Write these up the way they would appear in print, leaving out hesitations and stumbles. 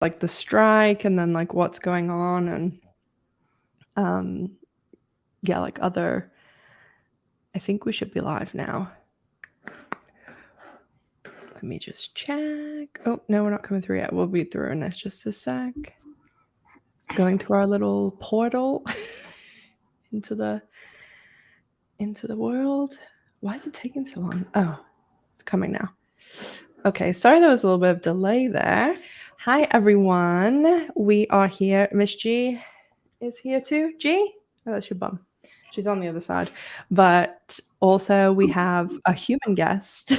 like the strike and then like what's going on and yeah, like other. I think we should be live now. Let me just check. Oh, no, we're not coming through yet. We'll be through in just a sec. Going through our little portal into the world. Why is it taking so long? Oh, it's coming now. Okay, sorry there was a little bit of delay there. Hi, everyone. We are here. Miss G is here too. G? Oh, that's your bum. She's on the other side. But also we have a human guest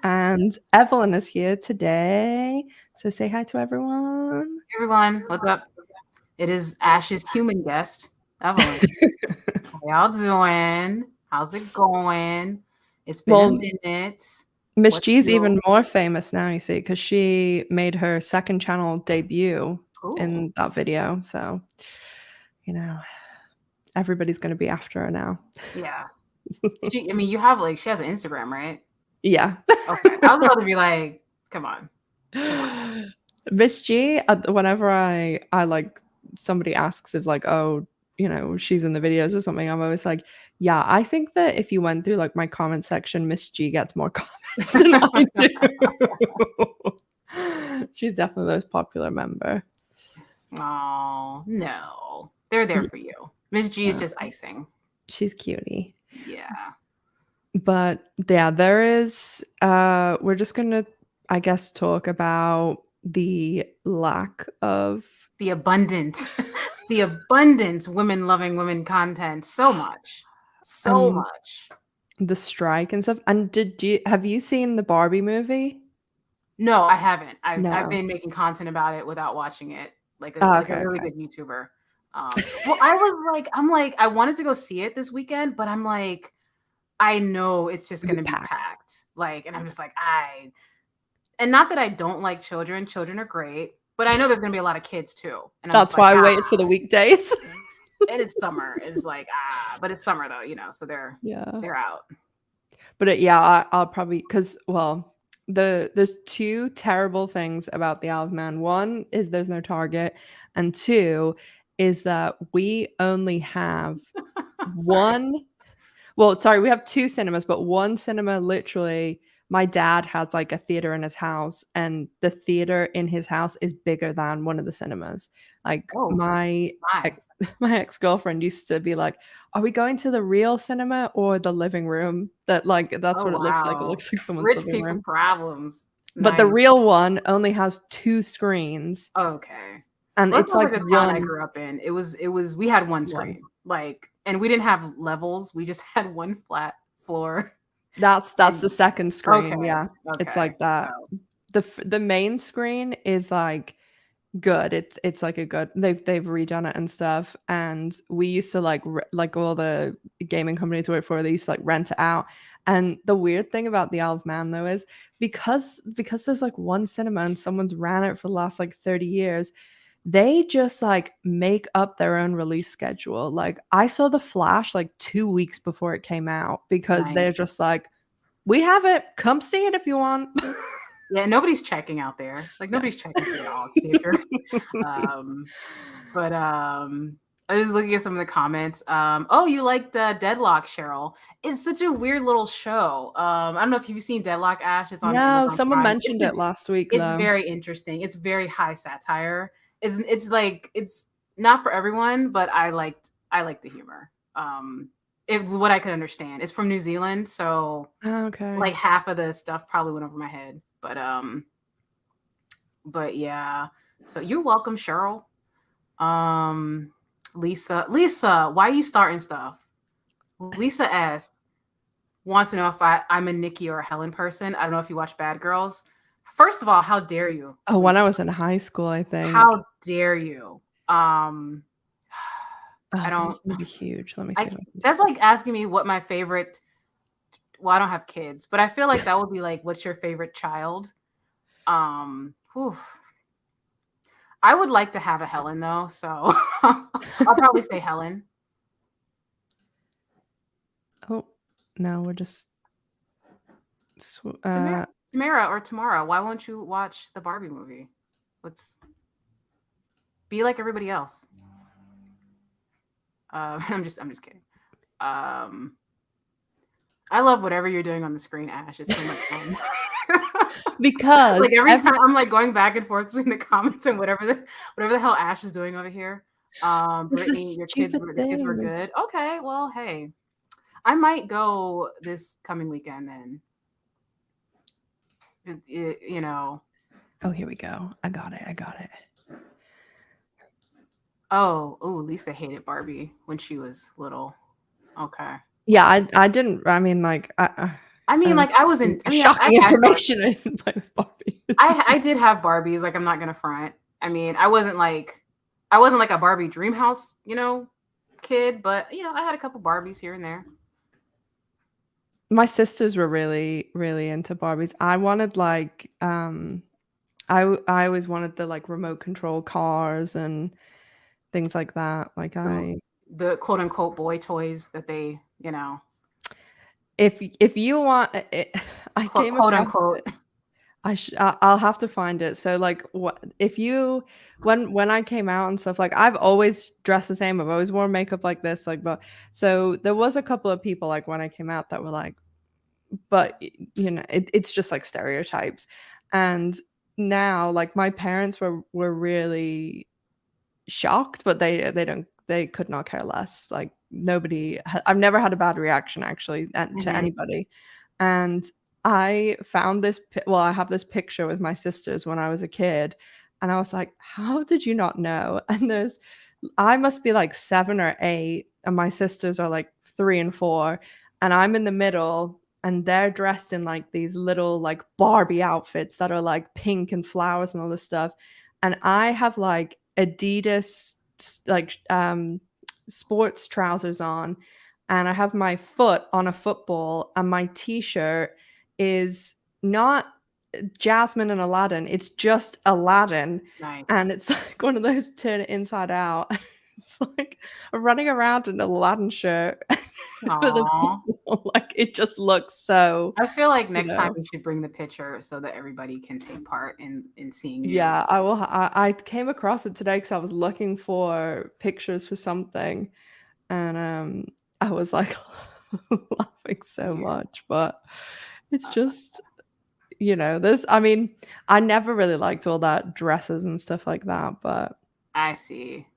and Evelyn is here today. So say hi to everyone. Hey everyone, what's up? It is Ash's human guest, Evelyn. How y'all doing? How's it going? It's been a minute. Miss G's even more famous now, you see, because she made her second channel debut in that video. So, you know, everybody's going to be after her now. Yeah. I mean, you have she has an Instagram, right? Yeah. Okay. I was about to be like, come on. Miss G, whenever I like somebody asks if like, oh, you know, she's in the videos or something, I'm always like, yeah, I think that if you went through like my comment section, Miss G gets more comments than I do. She's definitely the most popular member. Oh, no. They're there for you. Miss G is just icing. She's cutie. Yeah. But yeah, there is we're just gonna, I guess, talk about the lack of the abundance women loving women content so much. The strike and stuff. And have you seen the Barbie movie? No, I haven't. I've been making content about it without watching it, like a really good YouTuber. Well, I wanted to go see it this weekend, but I'm like, I know it's just going to be packed. Like, and I'm just like, and not that I don't like children. Children are great, but I know there's going to be a lot of kids too. And that's why I waited for the weekdays. And it's summer. It's like, but it's summer though, you know, so they're out. But I'll probably, because, well, there's two terrible things about the Isle of Man. One is there's no Target, and two is that we only have one. Well, sorry, we have two cinemas, but one cinema, literally, my dad has like a theater in his house, and the theater in his house is bigger than one of the cinemas. Like my ex-girlfriend used to be like, are we going to the real cinema or the living room? That's what it looks like. It looks like someone's rich living people room. Problems. But the real one only has two screens. Okay. And it's like the town I grew up in. It was we had one screen. Like, and we didn't have levels. We just had one flat floor. That's the second screen. Okay. Yeah. Okay. It's like that. Oh. The main screen is like good. It's like a good, they've redone it and stuff. And we used to like all the gaming companies we work for, they used to like rent it out. And the weird thing about the Isle of Man though is because there's like one cinema and someone's ran it for the last like 30 years, they just like make up their own release schedule. Like I saw The Flash like 2 weeks before it came out because they're just like, we have it, come see it if you want. Yeah, nobody's checking out there. Like nobody's checking for y'all. But I was looking at some of the comments. Oh, you liked Deadlock, Cheryl. It's such a weird little show. I don't know if you've seen Deadlock, Ash. It's on Amazon someone Prime. Mentioned it last week. It's very interesting. It's very high satire. It's like, it's not for everyone, but I liked the humor. What I could understand. It's from New Zealand, so like half of the stuff probably went over my head. But yeah. So you're welcome, Cheryl. Lisa, why are you starting stuff? Lisa S wants to know if I'm a Nikki or a Helen person. I don't know if you watch Bad Girls. First of all, how dare you? Oh, when I was in high school, I think. How dare you? I don't. This is gonna be huge. Let me see. That's like asking me what my favorite. Well, I don't have kids, but I feel like that would be like, what's your favorite child? I would like to have a Helen though, so I'll probably say Helen. Oh no, we're just Tamara or Tamara. Why won't you watch the Barbie movie? Be like everybody else. I'm just kidding. I love whatever you're doing on the screen, Ash. It's so much fun. Because like every time I'm like going back and forth between the comments and whatever the hell Ash is doing over here. Brittany, the kids were good. Okay, well, hey, I might go this coming weekend then. You know. Oh, here we go. I got it. Oh, Lisa hated Barbie when she was little. Okay. Yeah, I didn't. I mean, like, I mean, like, I was in. I mean, shocking information. I didn't play with Barbie. I did have Barbies. Like, I'm not gonna front. I mean, I wasn't like a Barbie dream house, kid, but I had a couple Barbies here and there. My sisters were really, really into Barbies. I wanted like, I always wanted the like remote control cars and things like that. Like the quote unquote boy toys that they, If you want it, I came quote across unquote. it. I'll have to find it. So like what if you when I came out and stuff, like I've always dressed the same. I've always worn makeup like this, like but so there was a couple of people like when I came out that were like, but it's just like stereotypes. And now like my parents were really shocked, but they could not care less. Like I've never had a bad reaction actually to anybody. And I found I have this picture with my sisters when I was a kid, and I was like, how did you not know? And I must be like 7 or 8 and my sisters are like 3 and 4, and I'm in the middle and they're dressed in like these little like Barbie outfits that are like pink and flowers and all this stuff, and I have like Adidas like sports trousers on, and I have my foot on a football, and my t-shirt is not Jasmine and Aladdin, it's just Aladdin. Nice. And it's like one of those turn it inside out. It's like running around in an Aladdin shirt. Like it just looks so. I feel like next time we should bring the picture so that everybody can take part in seeing you. Yeah, I will. I came across it today because I was looking for pictures for something, and I was like laughing so much, but it's just I mean, I never really liked all that dresses and stuff like that, but I see.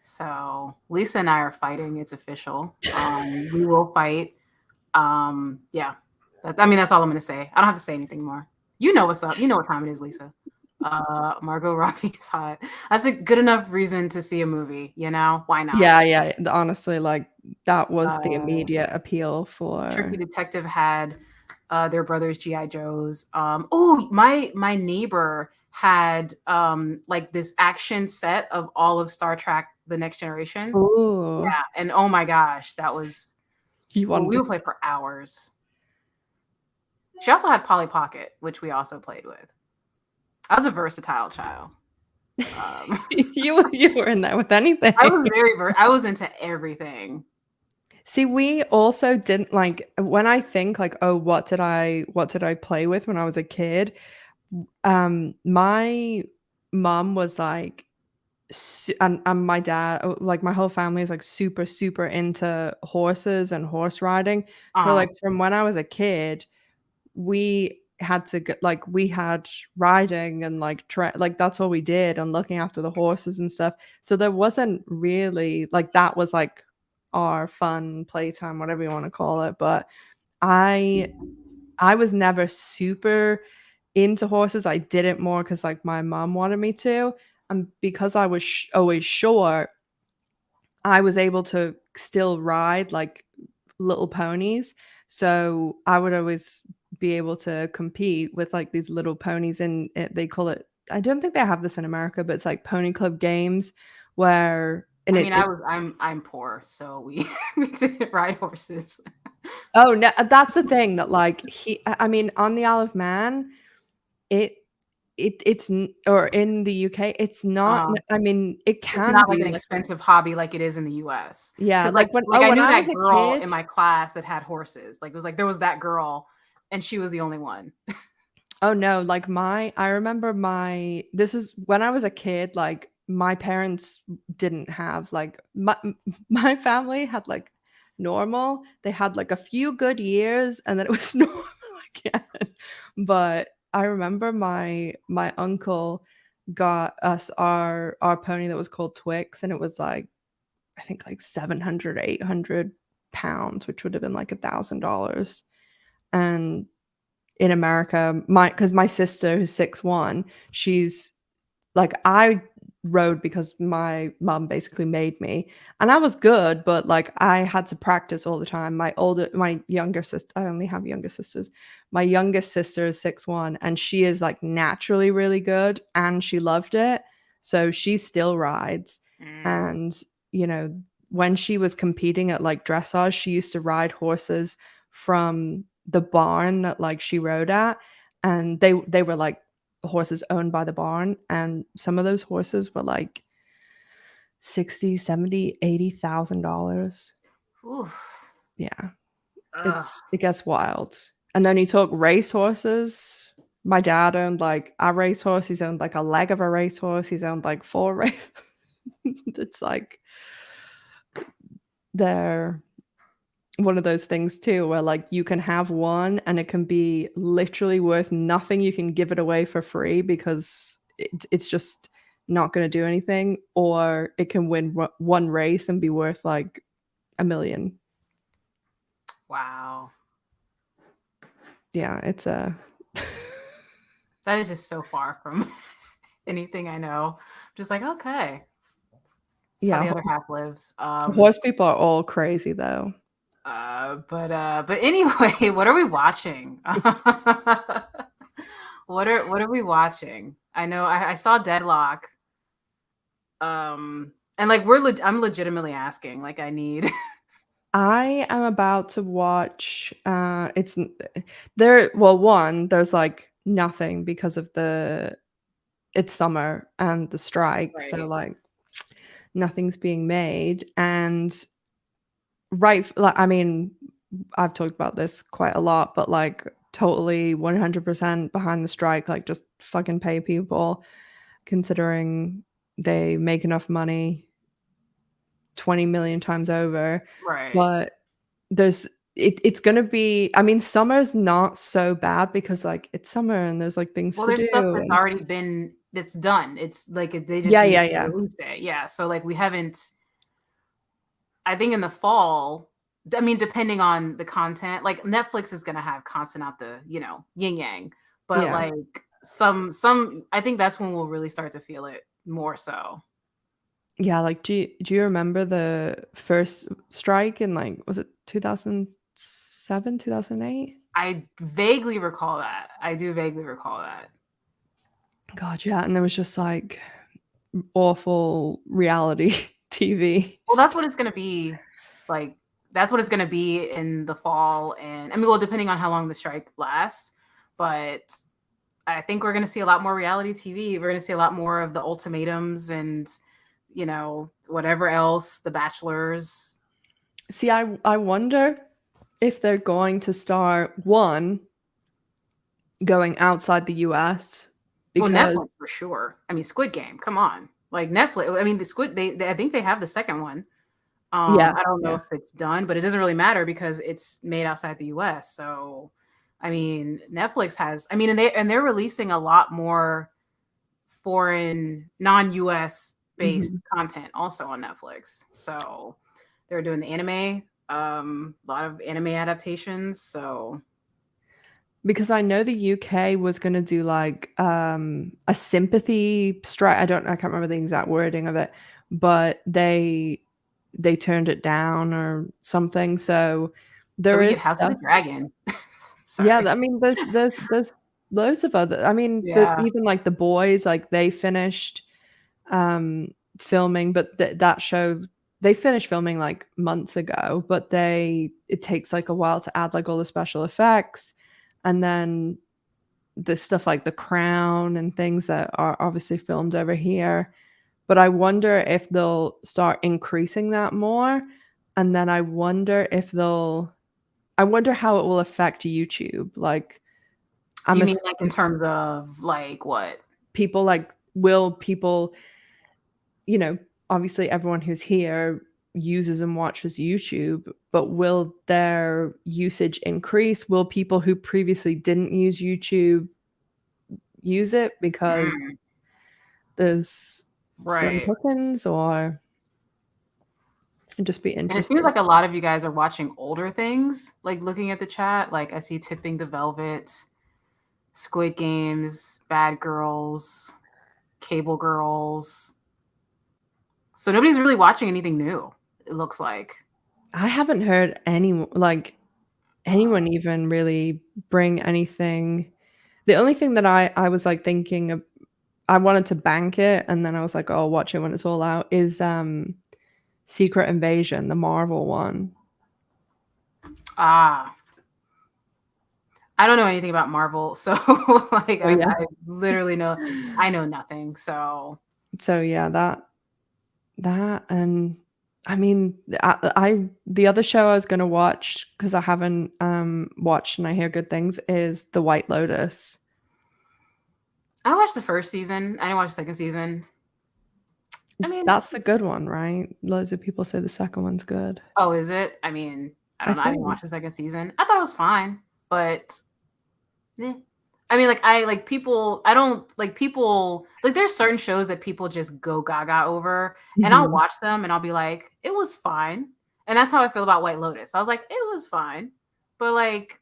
So Lisa and I are fighting. It's official. We will fight. Yeah. I mean, that's all I'm going to say. I don't have to say anything more. You know what's up. You know what time it is, Lisa. Margot Robbie is hot. That's a good enough reason to see a movie, Why not? Yeah. Honestly, like that was the immediate appeal for. Tricky Detective had their brothers G.I. Joes. My neighbor had like this action set of all of Star Trek The Next Generation. Ooh. Yeah, and oh my gosh, that was we would play for hours. She also had Polly Pocket, which we also played with. I was a versatile child. You were in there with anything. I was I was into everything. See, we also didn't like when I think like, oh, what did I play with when I was a kid? My mom was like, and my dad, like my whole family is like super, super into horses and horse riding. So like from when I was a kid, we had to get like we had riding and like like that's all we did, and looking after the horses and stuff. So there wasn't really like that was like our fun playtime, whatever you want to call it. But I was never super into horses. I did it more because like my mom wanted me to, and because I was always short, I was able to still ride like little ponies. So I would always be able to compete with like these little ponies, and they call it, I don't think they have this in America, but it's like pony club games where I'm poor, so we didn't ride horses. Oh no, that's the thing that like I mean on the Isle of Man, it's or in the UK, it's not. I mean, it can. It's not like an expensive hobby like it is in the US. Yeah, like when I knew I that girl in my class that had horses. Like it was like there was that girl, and she was the only one. Oh no, like I remember this is when I was a kid. Like my parents didn't have, like my family had, like, normal. They had, like, a few good years, and then it was normal again. But I remember my uncle got us our pony that was called Twix, and it was, like, I think, like, 700, 800 pounds, which would have been, like, $1,000. And in America, because my sister, who's 6'1", she's like, I rode because my mom basically made me, and I was good, but, like, I had to practice all the time. My younger sister, I only have younger sisters. My youngest sister is 6'1", and she is, like, naturally really good, and she loved it, so she still rides. And, you know, when she was competing at, like, dressage, she used to ride horses from the barn that, like, she rode at, and they were, like, horses owned by the barn, and some of those horses were like 60, 70, $80,000. Oof. Yeah. Ugh. It gets wild. And then you talk race horses. My dad owned like a racehorse. He's owned like a leg of a racehorse. He's owned like 4 race. It's like they're one of those things too where like you can have one and it can be literally worth nothing. You can give it away for free because it's just not going to do anything, or it can win one race and be worth like $1 million. Wow. Yeah, it's a that is just so far from anything I know. Just like, okay. That's yeah, how the other half lives. horse people are all crazy though. But anyway, what are we watching? What are we watching? I know I saw Deadlock. And like I'm legitimately asking. Like I need. I am about to watch. It's there. Well, one, there's like nothing because of it's summer and the strike, Right. so like nothing's being made. And right, like I mean, I've talked about this quite a lot, but like totally 100% behind the strike. Like just fucking pay people, considering they make enough money 20 million times over. Right. But it's gonna be, I mean, summer's not so bad because like it's summer and there's like things to There's stuff do. that's already been that's done. It's like they just need to Yeah. release it. Yeah. So like we haven't. I think in the fall. I mean, depending on the content, like Netflix is gonna have content out the yin yang, but Yeah. like some I think that's when we'll really start to feel it more so. Yeah, like do you remember the first strike in like, was it 2007, 2008? I vaguely recall that. I do vaguely recall that. God, yeah, and there was just like awful reality TV. Well, that's what it's gonna be. Like that's what it's gonna be in the fall, and I mean, well, depending on how long the strike lasts, but I think we're gonna see a lot more reality TV. We're gonna see a lot more of the ultimatums and whatever else, The Bachelors. See, I wonder if they're going to start going outside the US, because Netflix for sure. I mean, Squid Game. Come on, like Netflix. I mean, the Squid. They I think they have the second one. yeah, I don't know yeah. if it's done, but it doesn't really matter because it's made outside the US. So, I mean, Netflix has. I mean, and they're releasing a lot more foreign, non-US based content also on Netflix. So they're doing the anime, a lot of anime adaptations. So because I know the UK was gonna do like a sympathy strike. I can't remember the exact wording of it, but they turned it down or something. So there we is get House of stuff. the Dragon. Yeah, Sorry. I mean, there's loads of other. I mean, Yeah. even like The Boys, like they finished filming, but that show, they finished filming like months ago, but it takes like a while to add like all the special effects, and then the stuff like The Crown and things that are obviously filmed over here. But I wonder if they'll start increasing that more, and then I wonder how it will affect YouTube. Like, You mean like in terms of like what? people like, will people you know, obviously everyone who's here uses and watches YouTube, but will their usage increase? Will people who previously didn't use YouTube use it because there's slim Right. pickings, or it'd just be And it seems interesting. like a lot of you guys are watching older things, like looking at the chat. Like I see Tipping the Velvet, Squid Games, Bad Girls, Cable Girls. So nobody's really watching anything new, it looks like. I haven't heard anyone even really bring anything. The only thing that I was, like, thinking of, I wanted to bank it, and then I was like, "Oh, I'll watch it when it's all out," is, Secret Invasion, the Marvel one. Ah. I don't know anything about Marvel, so, like, Oh, yeah. I literally I know nothing, so So, yeah, that and I mean, I the other show I was gonna watch, 'cause I haven't, watched and I hear good things, is The White Lotus. I watched the first season. I didn't watch the second season. I mean That's the good one, right? Loads of people say the second one's good. Oh, is it? I mean, I I don't know. I didn't think watch the second season. I thought it was fine, but eh. I mean, like, I like people. I don't like people. Like, there's certain shows that people just go gaga over, and I'll Mhm. watch them, and I'll be like, it was fine, and that's how I feel about White Lotus. I was like, it was fine, but like,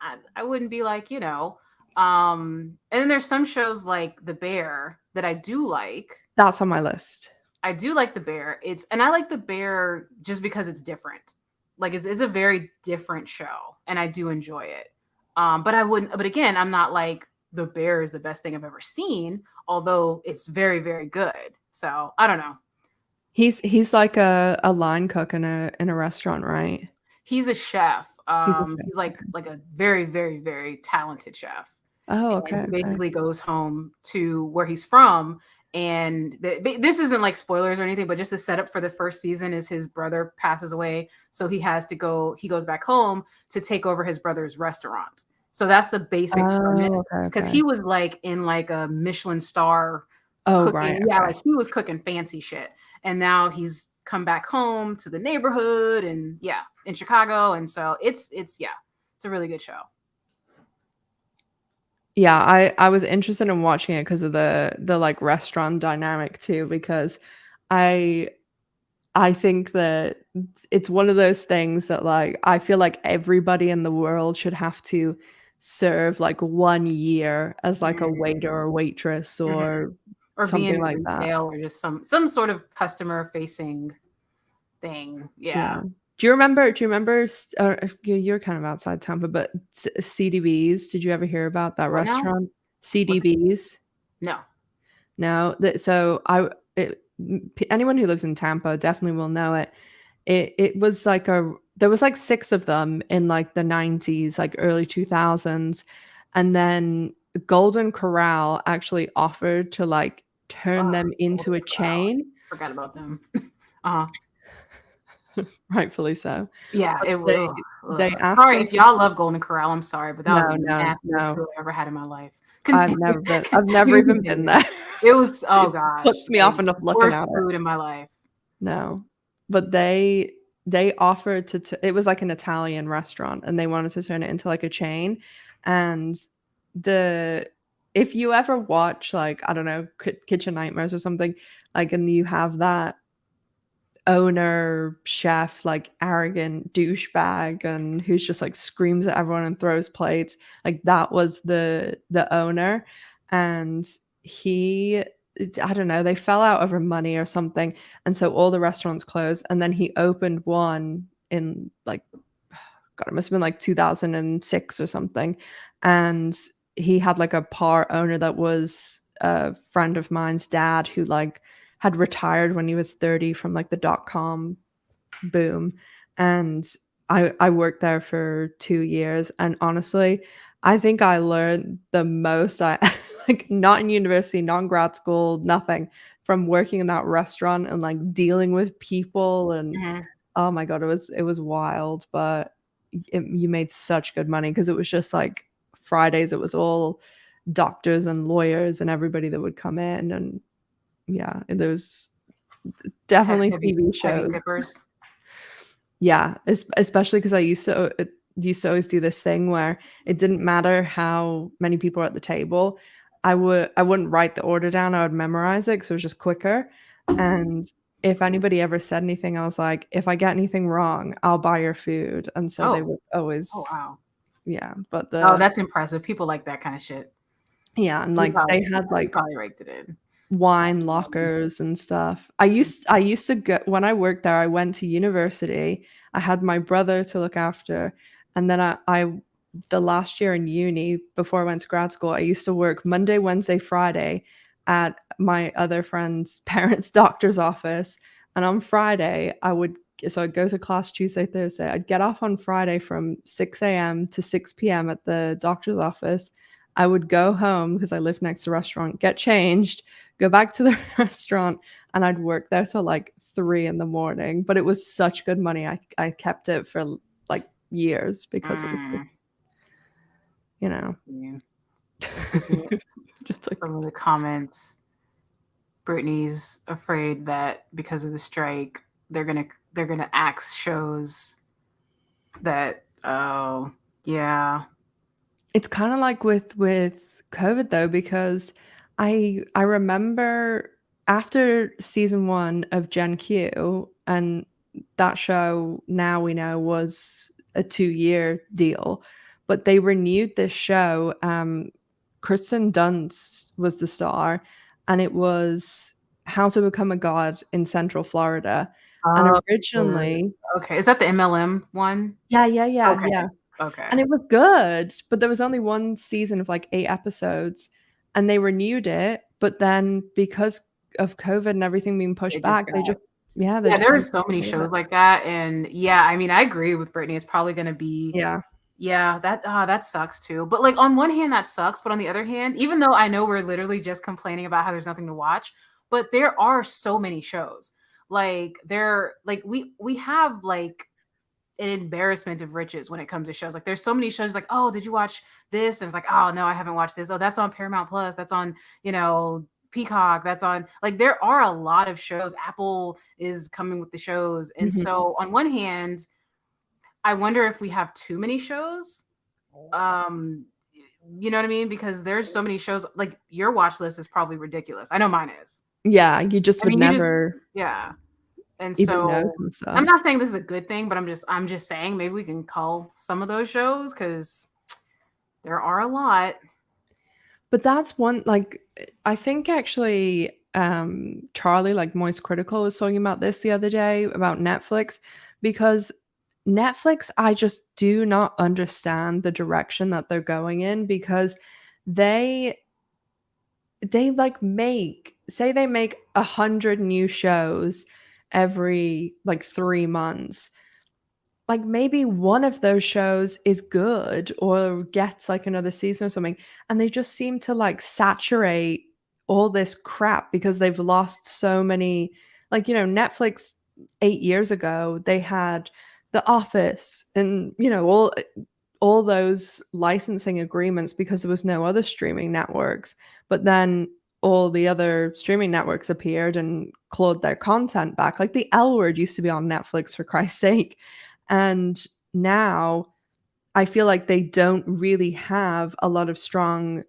I wouldn't be like, you know. And then there's some shows like The Bear that I do like. That's on my list. I do like The Bear. And I like The Bear just because it's different. Like it's a very different show, and I do enjoy it. But I wouldn't. But again, I'm not like The Bear is the best thing I've ever seen, although it's very, very good. So I don't know. He's like a line cook in a restaurant, right? He's a chef. He's a chef, He's like a very, very, very talented chef. oh, And okay, he okay. basically goes home to where he's from. And this isn't like spoilers or anything, but just the setup for the first season is his brother passes away. So he goes back home to take over his brother's restaurant. So that's the basic Oh, premise. okay, Because okay. he was like in like a Michelin star Oh, right, cooking. Yeah, okay. like he was cooking fancy shit. And now he's come back home to the neighborhood and yeah, in Chicago. And so yeah, it's a really good show. Yeah, I was interested in watching it 'cause of the, like, restaurant dynamic too, because I I think that it's one of those things that, like, I feel like everybody in the world should have to serve, like, 1 year as, like, a waiter or waitress Mhm. or Or be something in like that. retail or just some sort of customer facing thing. Yeah. Yeah. Do you remember you're kind of outside Tampa, but CDB's, did you ever hear about that What now? restaurant? What? CDB's? No. No, that so I it anyone who lives in Tampa definitely will know it. It was like a there was like 6 of them in like the 90s, like early 2000s, and then Golden Corral actually offered to like turn Oh, them into Golden a Corral. chain, Forgot about them. Uh-huh. rightfully so. Yeah, But it will. they asked Sorry them if to y'all love Golden Corral. I'm sorry, but that no, was the no, nastiest no. food I ever had in my life. Continue. I've never even been Continue. there. It was oh It gosh, puts me like off enough looking worst at it. food in my life. No. But they offered to it was like an Italian restaurant, and they wanted to turn it into, like, a chain, and the if you ever watch, like, I don't know, Kitchen Nightmares or something, like, and you have that owner, chef, like, arrogant douchebag and who's just, like, screams at everyone and throws plates, like, that was the owner, and he I don't know, they fell out over money or something, and so all the restaurants closed, and then he opened one in, like, God, it must have been, like, 2006 or something, and he had, like, a part owner that was a friend of mine's dad who, like, had retired when he was 30 from, like, the dot-com boom, and I worked there for 2 years, and honestly, I think I learned the most I like, not in university, not in grad school, nothing, from working in that restaurant and, like, dealing with people and Mhm. oh my god, it was wild, but you made such good money because it was just, like, Fridays, it was all doctors and lawyers and everybody that would come in, and Yeah, and there's definitely TV heavy shows. tippers. Yeah, especially because I used to always do this thing where it didn't matter how many people are at the table. I wouldn't write the order down, I would memorize it 'cause it was just quicker, and if anybody ever said anything, I was like, "If I get anything wrong, I'll buy your food," and so they Oh. would Oh, always wow. yeah, but Oh, the that's impressive. People like that kinda shit. yeah, and, like, they had, You like probably raked it in. wine lockers and stuff. I used to go when I worked there, I went to university. I had my brother to look after, and then I the last year in uni before I went to grad school, I used to work Monday, Wednesday, Friday at my other friend's parents' doctor's office, and on Friday, I'd go to class Tuesday, Thursday. I'd get off on Friday from 6 a.m. to 6 p.m. at the doctor's office. I would go home because I lived next to a restaurant, get changed, go back to the restaurant, and I'd work there till, like, 3 in the morning, but it was such good money. I kept it for, like, years because it was just, Mm. you know. Yeah. Looking at It's just like some of the comments, Britney's afraid that because of the strike, they're gonna axe shows that oh, yeah. it's kinda like with COVID though, because I remember after season 1 of Gen Q, and that show now we know was a 2-year deal, but they renewed this show, Kristen Dunst was the star, and it was How to Become a God in Central Florida, and Oh, originally okay. Is that the MLM one? yeah, yeah, yeah, Okay. yeah. Okay. And it was good, but there was only 1 season of, like, 8 episodes, and they renewed it, but then because of COVID and everything being pushed It just back, got they yeah, just there are never so many did it. shows like that, and yeah, I mean, I agree with Britney. It's probably gonna be Yeah. yeah, that sucks too. But, like, on one hand, that sucks, but on the other hand, even though I know we're literally just complaining about how there's nothing to watch, but there are so many shows. Like, we have, like, an embarrassment of riches when it comes to shows. Like, there's so many shows like, "Oh, did you watch this?" And it's like, "Oh, no, I haven't watched this. Oh, that's on Paramount Plus. That's on, Peacock. That's on" like, there are a lot of shows. Apple is coming with the shows. And Mhm. so on one hand, I wonder if we have too many shows. Um, you know what I mean? Because there's so many shows. Like, your watch list is probably ridiculous. I know mine is. Yeah, you just I would mean, you just never yeah. And even know so some I'm stuff. not saying this is a good thing, but I'm just saying maybe we can cull some of those shows because there are a lot. But that's one like, I think actually, Charlie, like, Moist Critical was talking about this the other day about Netflix, because Netflix, I just do not understand the direction that they're going in because they like, they make 100 new shows every, like, 3 months. Like, maybe one of those shows is good or gets, like, another season or something, and they just seem to, like, saturate all this crap because they've lost so many like, Netflix 8 years ago, they had The Office and, all those licensing agreements because there was no other streaming networks, but then all the other streaming networks appeared and clawed their content back, like, The L Word used to be on Netflix, for Christ's sake. And now I feel like they don't really have a lot of strong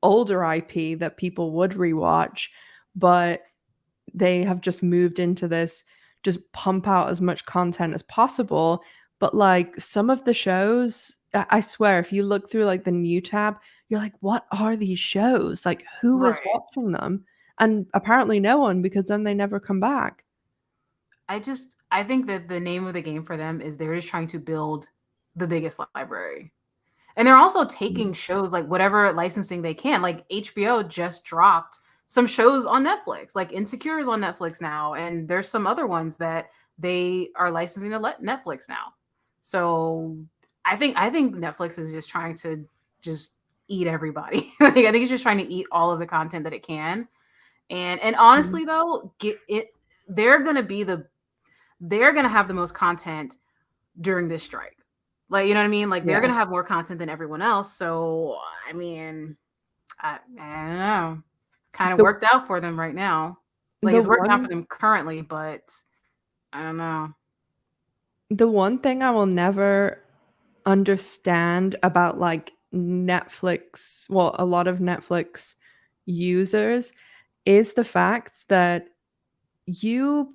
older IP that people would rewatch, but they have just moved into this just pump out as much content as possible. But like some of the shows, I swear, if you look through like the new tab, you're like, what are these shows? Like, who is Right. watching them? And apparently no one, because then they never come back. I think that the name of the game for them is they're just trying to build the biggest library. And they're also taking shows like whatever licensing they can. Like HBO just dropped some shows on Netflix. Like Insecure is on Netflix now, and there's some other ones that they are licensing to Netflix now. So I think Netflix is just trying to just eat everybody. Like, I think it's just trying to eat all of the content that it can. And Mhm. honestly though, get it they're gonna be they're gonna have the most content during this strike. Like, you know what I mean? Like, they're Yeah. gonna have more content than everyone else. So, I mean, I don't know. Kind of The worked out for them right now. Like, it's working out for them currently, but I don't know. The one thing I will never understand about, like, Netflix, well, a lot of Netflix users, is the fact that you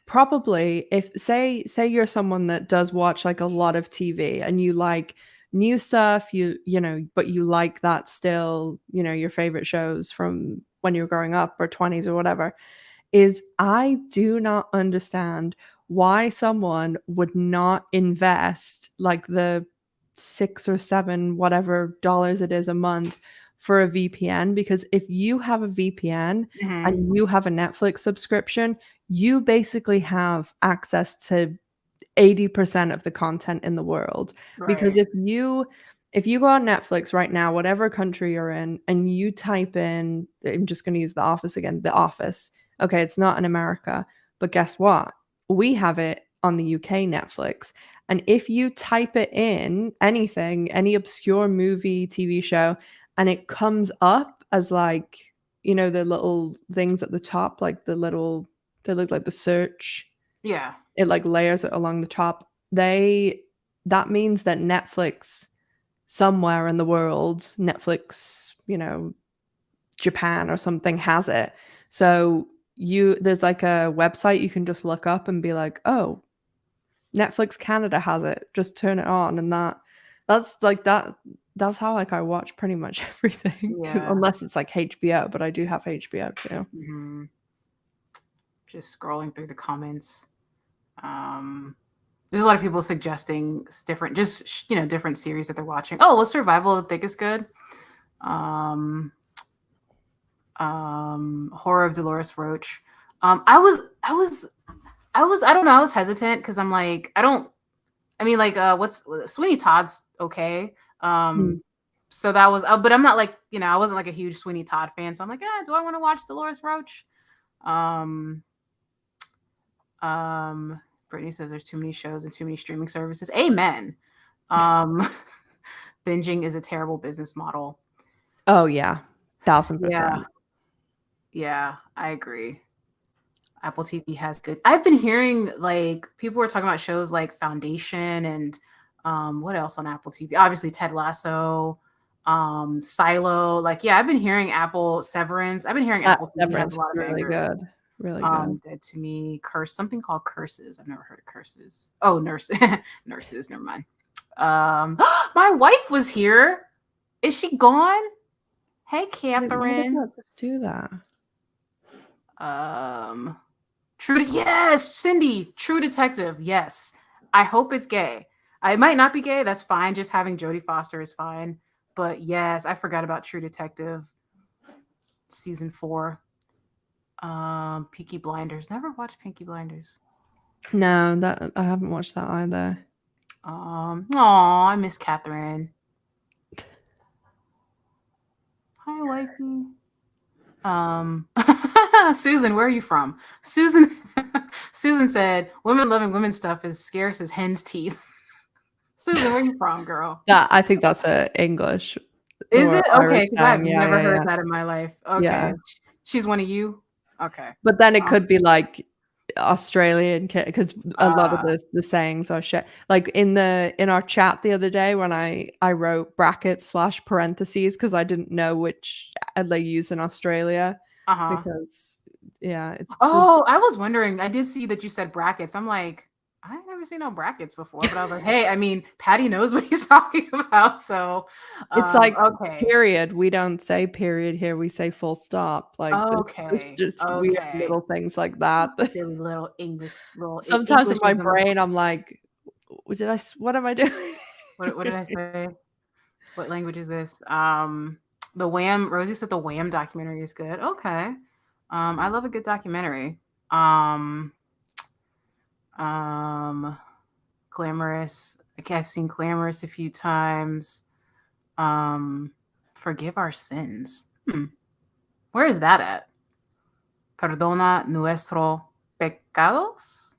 probably, if say you're someone that does watch, like, a lot of TV and you like new stuff, you know, but you like that still, you know, your favorite shows from when you were growing up or 20s or whatever, is I do not understand why someone would not invest like the 6 or 7 whatever dollars it is a month for a VPN, because if you have a VPN and you have a Netflix subscription, you basically have access to 80% of the content in the world. Because Right. if you go on Netflix right now, whatever country you're in, and you type in, I'm just gonna use The Office again, The Office. Okay, it's not in America, but guess what? We have it on the UK Netflix. And if you type it in, anything, any obscure movie, TV show, and it comes up as like, you know, the little things at the top, like they look like the search. Yeah. It, like, layers it along the top. That means that Netflix somewhere in the world, Netflix, you know, Japan or something has it. So there's like a website you can just look up and be like, "Oh, Netflix Canada has it. Just turn it on." And that's like that's how, like, I watch pretty much everything Yeah. unless it's like HBO, but I do have HBO too. Just scrolling through the comments. There's a lot of people suggesting different, just, you know, different series that they're watching. Oh, was Survival of the Thickest good? Horror of Dolores Roach. I don't know, I was hesitant because I'm like, I mean, like, what's Sweeney Todd's okay. Mm. So that was, but I'm not like, you know, I wasn't like a huge Sweeney Todd fan. So I'm like, do I want to watch Dolores Roach? Brittany says there's too many shows and too many streaming services. Amen. Binging is a terrible business model. Oh yeah, 1000%. Yeah, I agree. Apple TV has good. I've been hearing like people were talking about shows like Foundation and what else on Apple TV? Obviously Ted Lasso, Silo. Like, yeah, I've been hearing Apple Severance. I've been hearing Apple TV has Severance a is lot of really bangers. good. Really good. Dead to Me, something called Curses. I've never heard of Curses. Oh, Nurses. Never mind. My wife was here. Is she gone? Hey, Catherine. Let's do that. Yes, Cindy, True Detective. Yes. I hope it's gay. It might not be gay. That's fine. Just having Jodie Foster is fine. But yes, I forgot about True Detective season 4. Peaky Blinders. Never watched Peaky Blinders. No, that I haven't watched that either. I miss Catherine. Hi, wifey. Susan, where are you from? Susan said, "Women loving women stuff is scarce as hen's teeth." Susan, where are you from, girl? Yeah, I think that's English. Is it? Okay, because I've Yeah, never heard yeah. that in my life. Okay. Yeah. She's one of you? Okay. But then it could be like Australian because a lot of the sayings are shit. Like in our chat the other day when I wrote brackets / parentheses because I didn't know which they use in Australia because yeah. I was wondering. I did see that you said brackets. I'm like, I've never seen no brackets before, but I was like, hey, I mean, Patty knows what he's talking about. So it's like okay. period. We don't say period here. We say full stop. Like there's just weird little things like that. Silly little English Sometimes in my brain, I'm like, what am I doing? What did I say? What language is this? The Wham. Rosie said the Wham documentary is good. Okay. I love a good documentary. Glamorous. Okay, I've seen Glamorous a few times. Forgive Our Sins. Where is that at? Perdona nuestros pecados.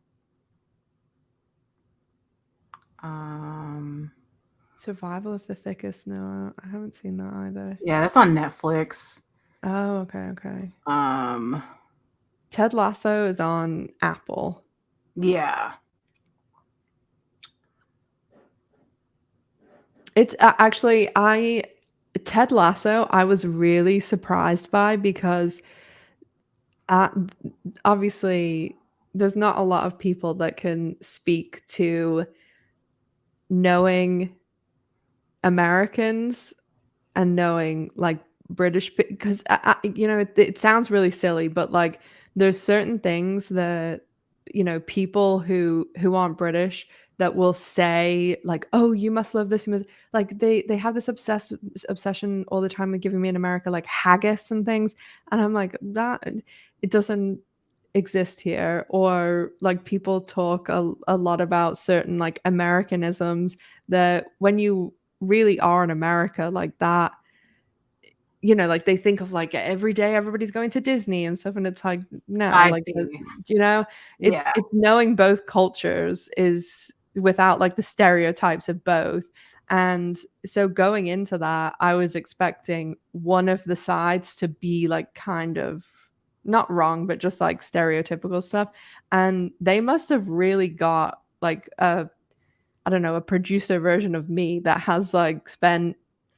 Survival of the Thickest. No, I haven't seen that either. Yeah, that's on Netflix. Oh, okay. Ted Lasso is on Apple. Yeah. It's actually Ted Lasso, I was really surprised by because obviously there's not a lot of people that can speak to knowing Americans and knowing like British because it sounds really silly, but like there's certain things that people who aren't British that will say like, oh, you must love this, you must, like they have this obsession all the time with giving me in America like haggis and things, and I'm like, that it doesn't exist here. Or like people talk a lot about certain like Americanisms that when you really are in America like that, like they think of like every day everybody's going to Disney and stuff, and it's like, no, I like see. it's Yeah. knowing both cultures is without like the stereotypes of both. And so going into that, I was expecting one of the sides to be like kind of not wrong, but just like stereotypical stuff. And they must have really got like I don't know, a producer version of me that has like spent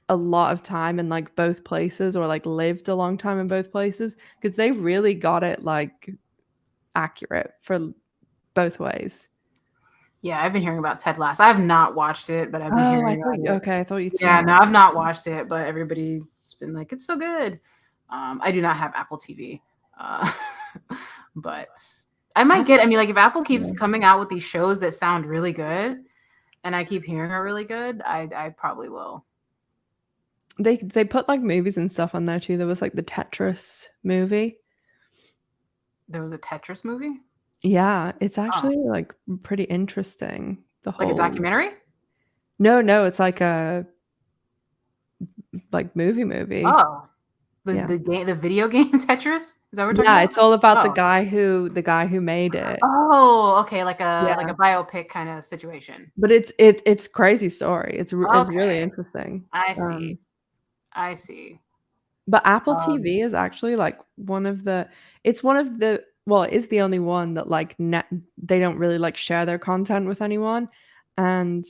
a lot of time in like both places or like lived a long time in both places, because they really got it like accurate for both ways. Yeah, I've been hearing about Ted Lasso. I have not watched it, but I've been Oh, hearing about it. okay, I thought you'd seen Yeah, it. no, I've not watched it, but everybody's been like, it's so good. I do not have Apple TV, but I might get. I mean, like if Apple keeps coming out with these shows that sound really good, and I keep hearing are really good, I probably will. They put like movies and stuff on there too. There was like the Tetris movie. There was a Tetris movie? Yeah, it's actually like pretty interesting. The Like a whole documentary? No, it's like a like movie. Oh. Yeah. The video game Tetris? Is that what we're talking Yeah, about? it's all about the Oh. guy who made it. Oh, okay, like Yeah. a biopic kind of situation. But it's crazy story. It's really Okay. interesting. I see. I see. But Apple TV is actually like one of the well, it is the only one that like they don't really like share their content with anyone, and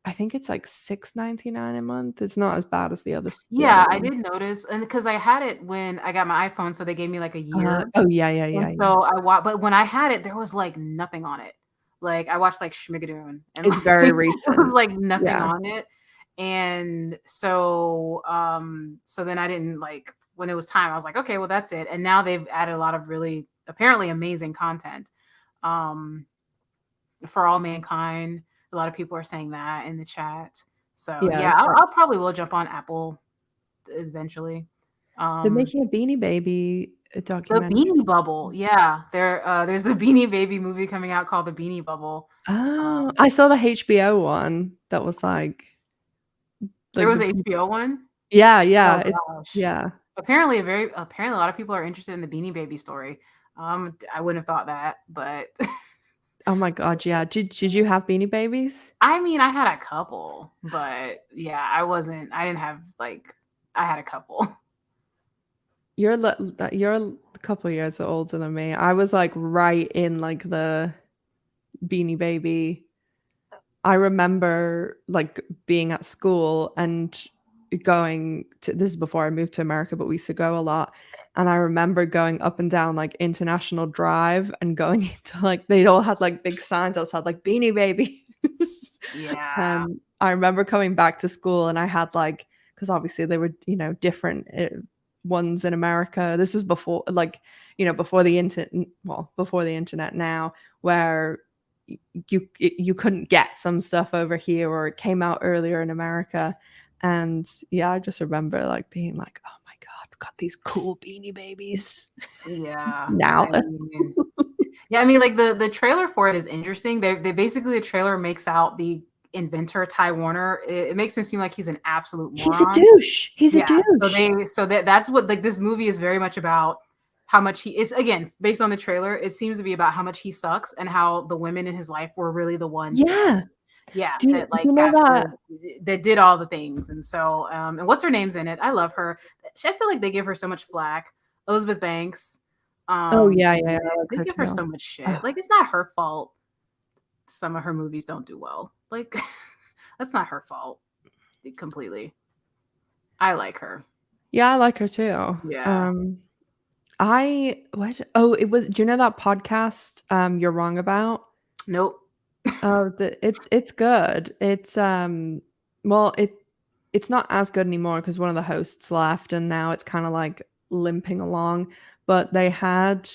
I think it's like $6.99 a month. It's not as bad as the other Yeah, I one. did notice, and because I had it when I got my iPhone, so they gave me like a year. Oh, yeah. And so but when I had it, there was like nothing on it. Like I watched like Schmigadoon and It's like, very there recent. was like nothing Yeah. on it. And so so then I didn't like when it was time, I was like, okay, well that's it. And now they've added a lot of really apparently amazing content. For All Mankind. A lot of people are saying that in the chat. So yeah, I'll probably will jump on Apple eventually. They're making a Beanie Baby documentary. The Beanie Bubble, yeah. There's a Beanie Baby movie coming out called The Beanie Bubble. Oh, I saw the HBO one that was like there was an HBO one? Yeah, Oh it's gosh. Apparently a lot of people are interested in the Beanie Baby story. I wouldn't have thought that, but oh my god, yeah. Did you have Beanie Babies? I mean, I had a couple, but yeah, I didn't have like I had a couple. You're a couple years older than me. I was like right in like the Beanie Baby. I remember like being at school and going to, this is before I moved to America, but we used to go a lot. And I remember going up and down like International Drive and going into like, they'd all had like big signs outside like Beanie Babies. Yeah. And I remember coming back to school and I had like, because obviously they were, different ones in America. This was before like, before the internet now, where you couldn't get some stuff over here or it came out earlier in America. And yeah, I just remember like being like, oh my god, we've got these cool Beanie Babies. Yeah. Now. I mean like the trailer for it is interesting. They basically, the trailer makes out the inventor Ty Warner. It makes him seem like he's an absolute moron. He's a douche. He's a douche. So that's what like this movie is very much about. How much he is, again, based on the trailer, it seems to be about how much he sucks and how the women in his life were really the ones that did all the things. And so and what's her name's in it? I love her. I feel like they give her so much flack. Elizabeth Banks. Oh, yeah, And yeah, I like they her give her too. so much shit. Ugh. Like, it's not her fault some of her movies don't do well. Like, that's not her fault completely. I like her. Yeah, I like her too. Yeah. I what it was do you know that podcast, You're Wrong About? Nope. Oh, it's good. Well, it's not as good anymore because one of the hosts left, and now it's kinda, like, limping along, but they had,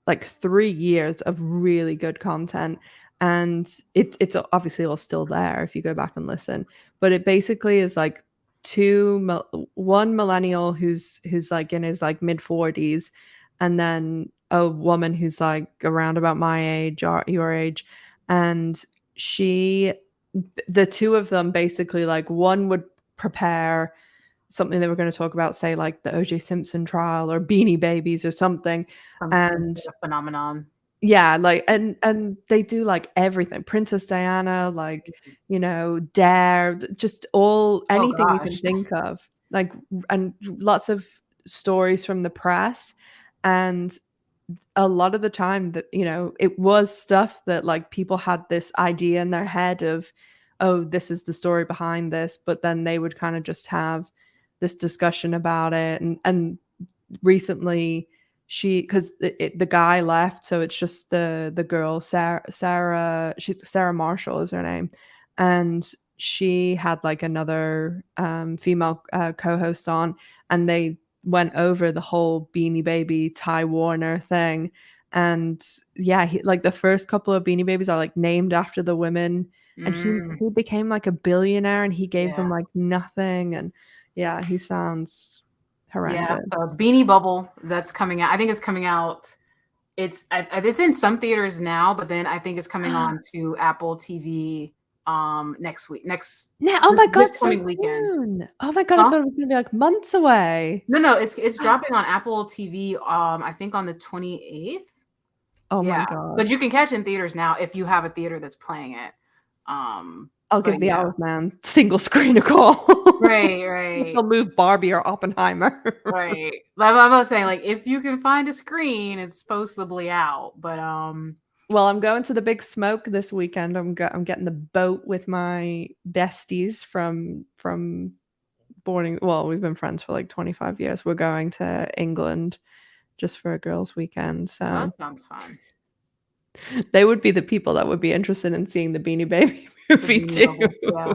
like, 3 years of really good content, and it's obviously all still there if you go back and listen, but it basically is, like, 1 millennial who's, like, in his, like, mid-40s, and then a woman who's, like, around about my age or your age, and she the 2 of them basically, like, one would prepare something they were gonna talk about, say, like, the O.J. Simpson trial or Beanie Babies or something, Some and sort of phenomenon. yeah, like, and they do, like, everything. Princess Diana, like, Dare, just all Oh anything you can gosh. think of, like, and lots of stories from the press, and a lot of the time that it was stuff that like people had this idea in their head of, oh, this is the story behind this, but then they would kind of just have this discussion about it, and recently because the guy left, so it's just the girl, Sarah Marshall is her name, and she had like another female co-host on, and they went over the whole Beanie Baby Ty Warner thing. And yeah, like the first couple of Beanie Babies are like named after the women, and Mm, he became like a billionaire, and he gave them yeah. like nothing. And yeah, he sounds Yeah. horrendous. So Beanie Bubble, that's coming out. I think it's coming out. It's in some theaters now, but then I think it's coming on to Apple TV next week. Yeah, oh my god, This so coming weekend. soon. Oh my god, I Huh? thought it was gonna be like months away. No, it's dropping on Apple TV I think on the 28th. Oh my Yeah. But god. you can catch it in theaters now if you have a theater that's playing it. I'll But give the yeah. Olive Man single screen a call. Right, They'll right. move Barbie or Oppenheimer. Right. Like I'm about to say, like, if you can find a screen, it's supposedly out. But Well, I'm going to the Big Smoke this weekend. I'm getting the boat with my besties from boarding. Well, we've been friends for like 25 years. We're going to England just for a girls' weekend, oh, so that sounds fun. they would be the people that would be interested in seeing the Beanie Baby The movie Beanie too. Bubble. Yeah.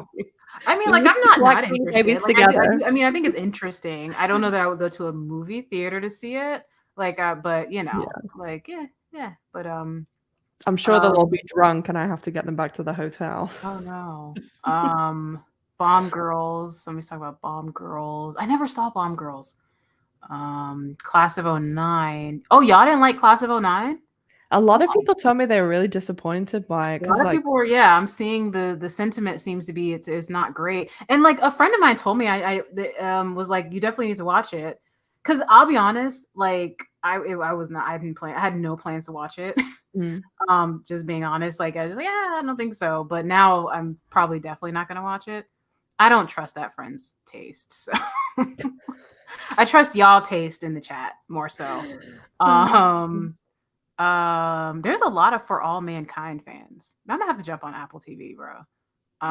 I mean, We like, used to I'm collect not Beanie interested. Babies Like, I do, together. I mean, I think it's interesting. I don't know that I would go to a movie theater to see it. Like, but Yeah. like, yeah, yeah. But I'm sure they'll all be drunk and I have to get them back to the hotel. oh no. Bomb Girls. Let me talk about Bomb Girls. I never saw Bomb Girls. Class of '09. Oh, y'all didn't like Class of '09? A lot of Oh. people told me they were really disappointed by it A 'cause, lot of like people were, yeah, I'm seeing the sentiment seems to be it's not great. And like a friend of mine told me was like, you definitely need to watch it. Cause I'll be honest, like I was not I didn't plan I had no plans to watch it. mm. Just being honest, like I was like, yeah, I don't think so. But now I'm probably definitely not gonna watch it. I don't trust that friend's taste. So I trust y'all taste in the chat more so. Um there's a lot of For All Mankind fans. I'm gonna have to jump on Apple TV, bro. Yeah,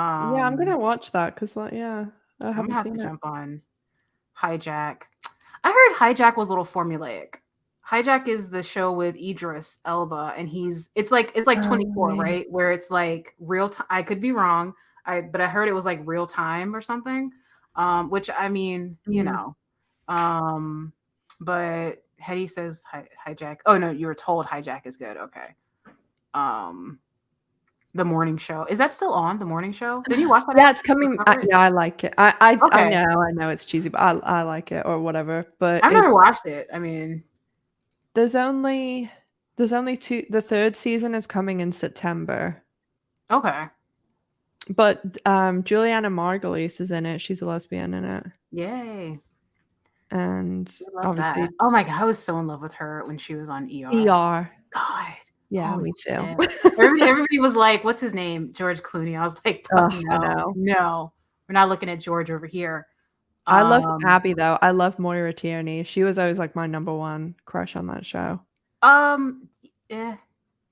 I'm Um, gonna watch that 'cause, like, yeah, I I'm gonna haven't have to seen it. jump on Hijack. I heard Hijack was a little formulaic. Hijack is the show with Idris Elba, and it's like Oh, 24, yeah. right? Where it's like real time. I could be wrong. But I heard it was like real time or something. Which I mean, Mm. Um, but Hetty says Hijack. Oh no, you were told Hijack is good. Okay. Um, the morning show. Is that still on? The morning show? Didn't you watch that Yeah, episode? it's coming Cover it? yeah, I like it. I Okay. know it's cheesy, but I like it or whatever, but I've never watched it. I mean, there's only 2 the 3rd season is coming in September, okay. but, Juliana Margulies is in it, she's a lesbian in it, Yay. and I love that. obviously Oh my god, I was so in love with her when she was on ER. ER. God. Yeah, Holy me too. shit. Everybody was like, "What's his name? George Clooney." I was like, "Fuck Ugh, I no. know. No. We're not looking at George over here." I loved Um, Abby, though. I love Moira Tierney. She was always, like, my number 1 crush on that show. Yeah.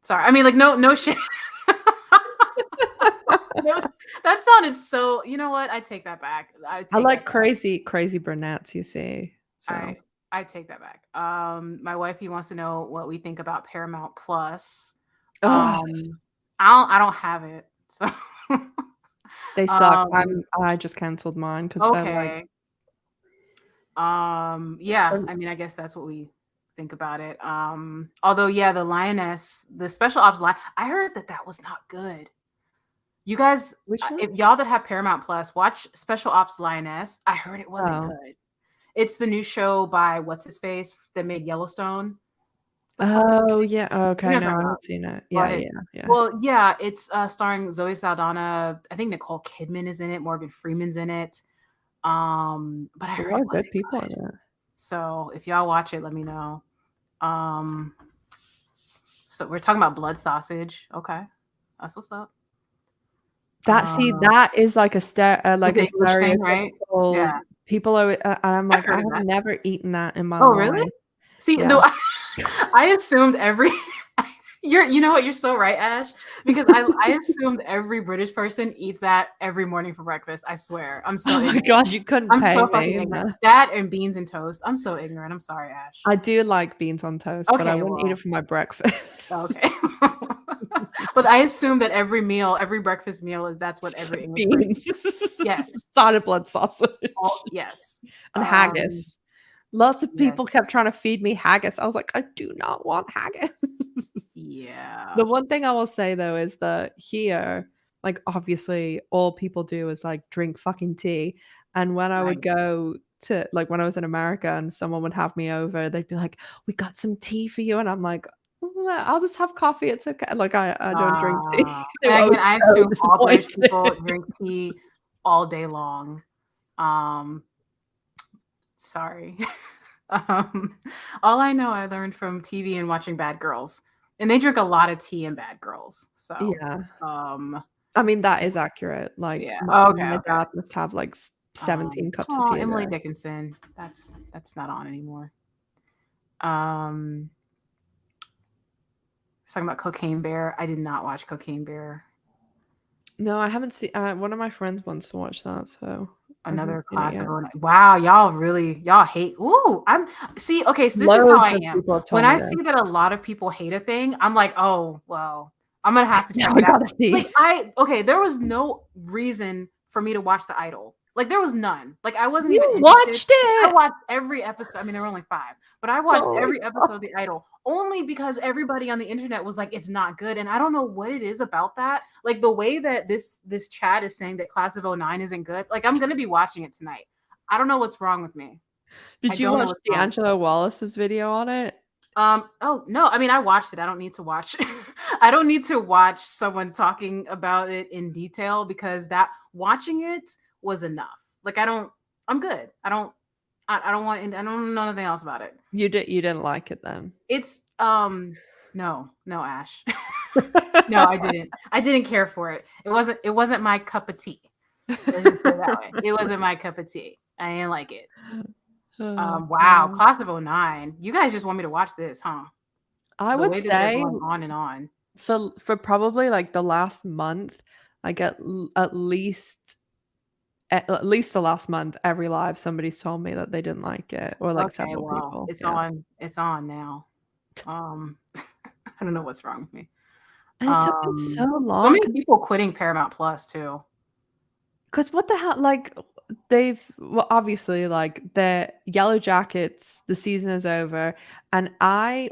Sorry. I mean, like, no shit. No, that sounded so. You know what? I take that back. I like crazy brunettes, you see. So I take that back. My wifey wants to know what we think about Paramount Plus. Ugh. I don't have it. So they suck. I just canceled mine because they're like. Okay. Yeah, I mean, I guess that's what we think about it. Although, yeah, the Lioness, the Special Ops line, I heard that was not good. You guys, Which one? if y'all that have Paramount Plus, watch Special Ops Lioness. I heard it wasn't good. It's the new show by what's his face that made Yellowstone. Oh yeah. Okay. No, I haven't seen it. Yeah. Well, yeah, it's starring Zoe Saldana. I think Nicole Kidman is in it. Morgan Freeman's in it. But I heard a lot of good people in it. So if y'all watch it, let me know. So we're talking about blood sausage. Okay, that's what's up. That is like a stereotypical, right? Yeah. People are, and I'm like, I have never eaten that in my life. Oh, really? See, no, I assumed every. You know what? You're so right, Ash. Because I assumed every British person eats that every morning for breakfast. I swear. I'm so. Oh my gosh, you couldn't pay so me. That and beans and toast. I'm so ignorant. I'm sorry, Ash. I do like beans on toast, but I wouldn't eat it for my breakfast. Okay. But I assume that every breakfast meal that's what every English beans. Yes. Solid blood sausage. Yes. And haggis. Lots of people kept trying to feed me haggis. I was like, I do not want haggis. Yeah. The one thing I will say though is that here, like obviously all people do is like drink fucking tea. And when I would go to like when I was in America and someone would have me over, they'd be like, we got some tea for you. And I'm like, I'll just have coffee. It's okay. Like I don't drink tea. And again, I assume all British people drink tea all day long. Sorry. All I know I learned from TV and watching Bad Girls. And they drink a lot of tea in Bad Girls. So yeah. I mean that is accurate. Like my dad must have like 17 cups of tea. Emily Dickinson. That's not on anymore. Talking about Cocaine Bear. I did not watch Cocaine Bear. No, I haven't seen. One of my friends wants to watch that. So another classic. Wow, y'all hate. Ooh, okay. So this is how I am. When I see that a lot of people hate a thing, I'm like, oh well, I'm gonna have to check it out. Like there was no reason for me to watch The Idol. Like there was none. Like I wasn't even watched it. I watched every episode. I mean, there were only 5, but I watched every episode of The Idol only because everybody on the internet was like, "It's not good," and I don't know what it is about that. Like the way that this chat is saying that Class of 09 isn't good. Like I'm gonna be watching it tonight. I don't know what's wrong with me. Did you watch D'Angelo Wallace's video on it? Oh no, I mean I watched it. I don't need to watch I don't need to watch someone talking about it in detail because watching it was enough. Like I'm good. I don't know nothing else about it. You didn't like it then? It's no, Ash. No, I didn't care for it. It wasn't my cup of tea. Let's just put it that way. It wasn't my cup of tea. I didn't like it. Wow, Class of 09. You guys just want me to watch this, huh? I would say on and on. For probably like the last month, like at least the last month, every live somebody's told me that they didn't like it, or like several people. It's on now. I don't know what's wrong with me. And it took them so long. So many people quitting Paramount Plus too. Because what the hell, like obviously like the Yellowjackets, the season is over, and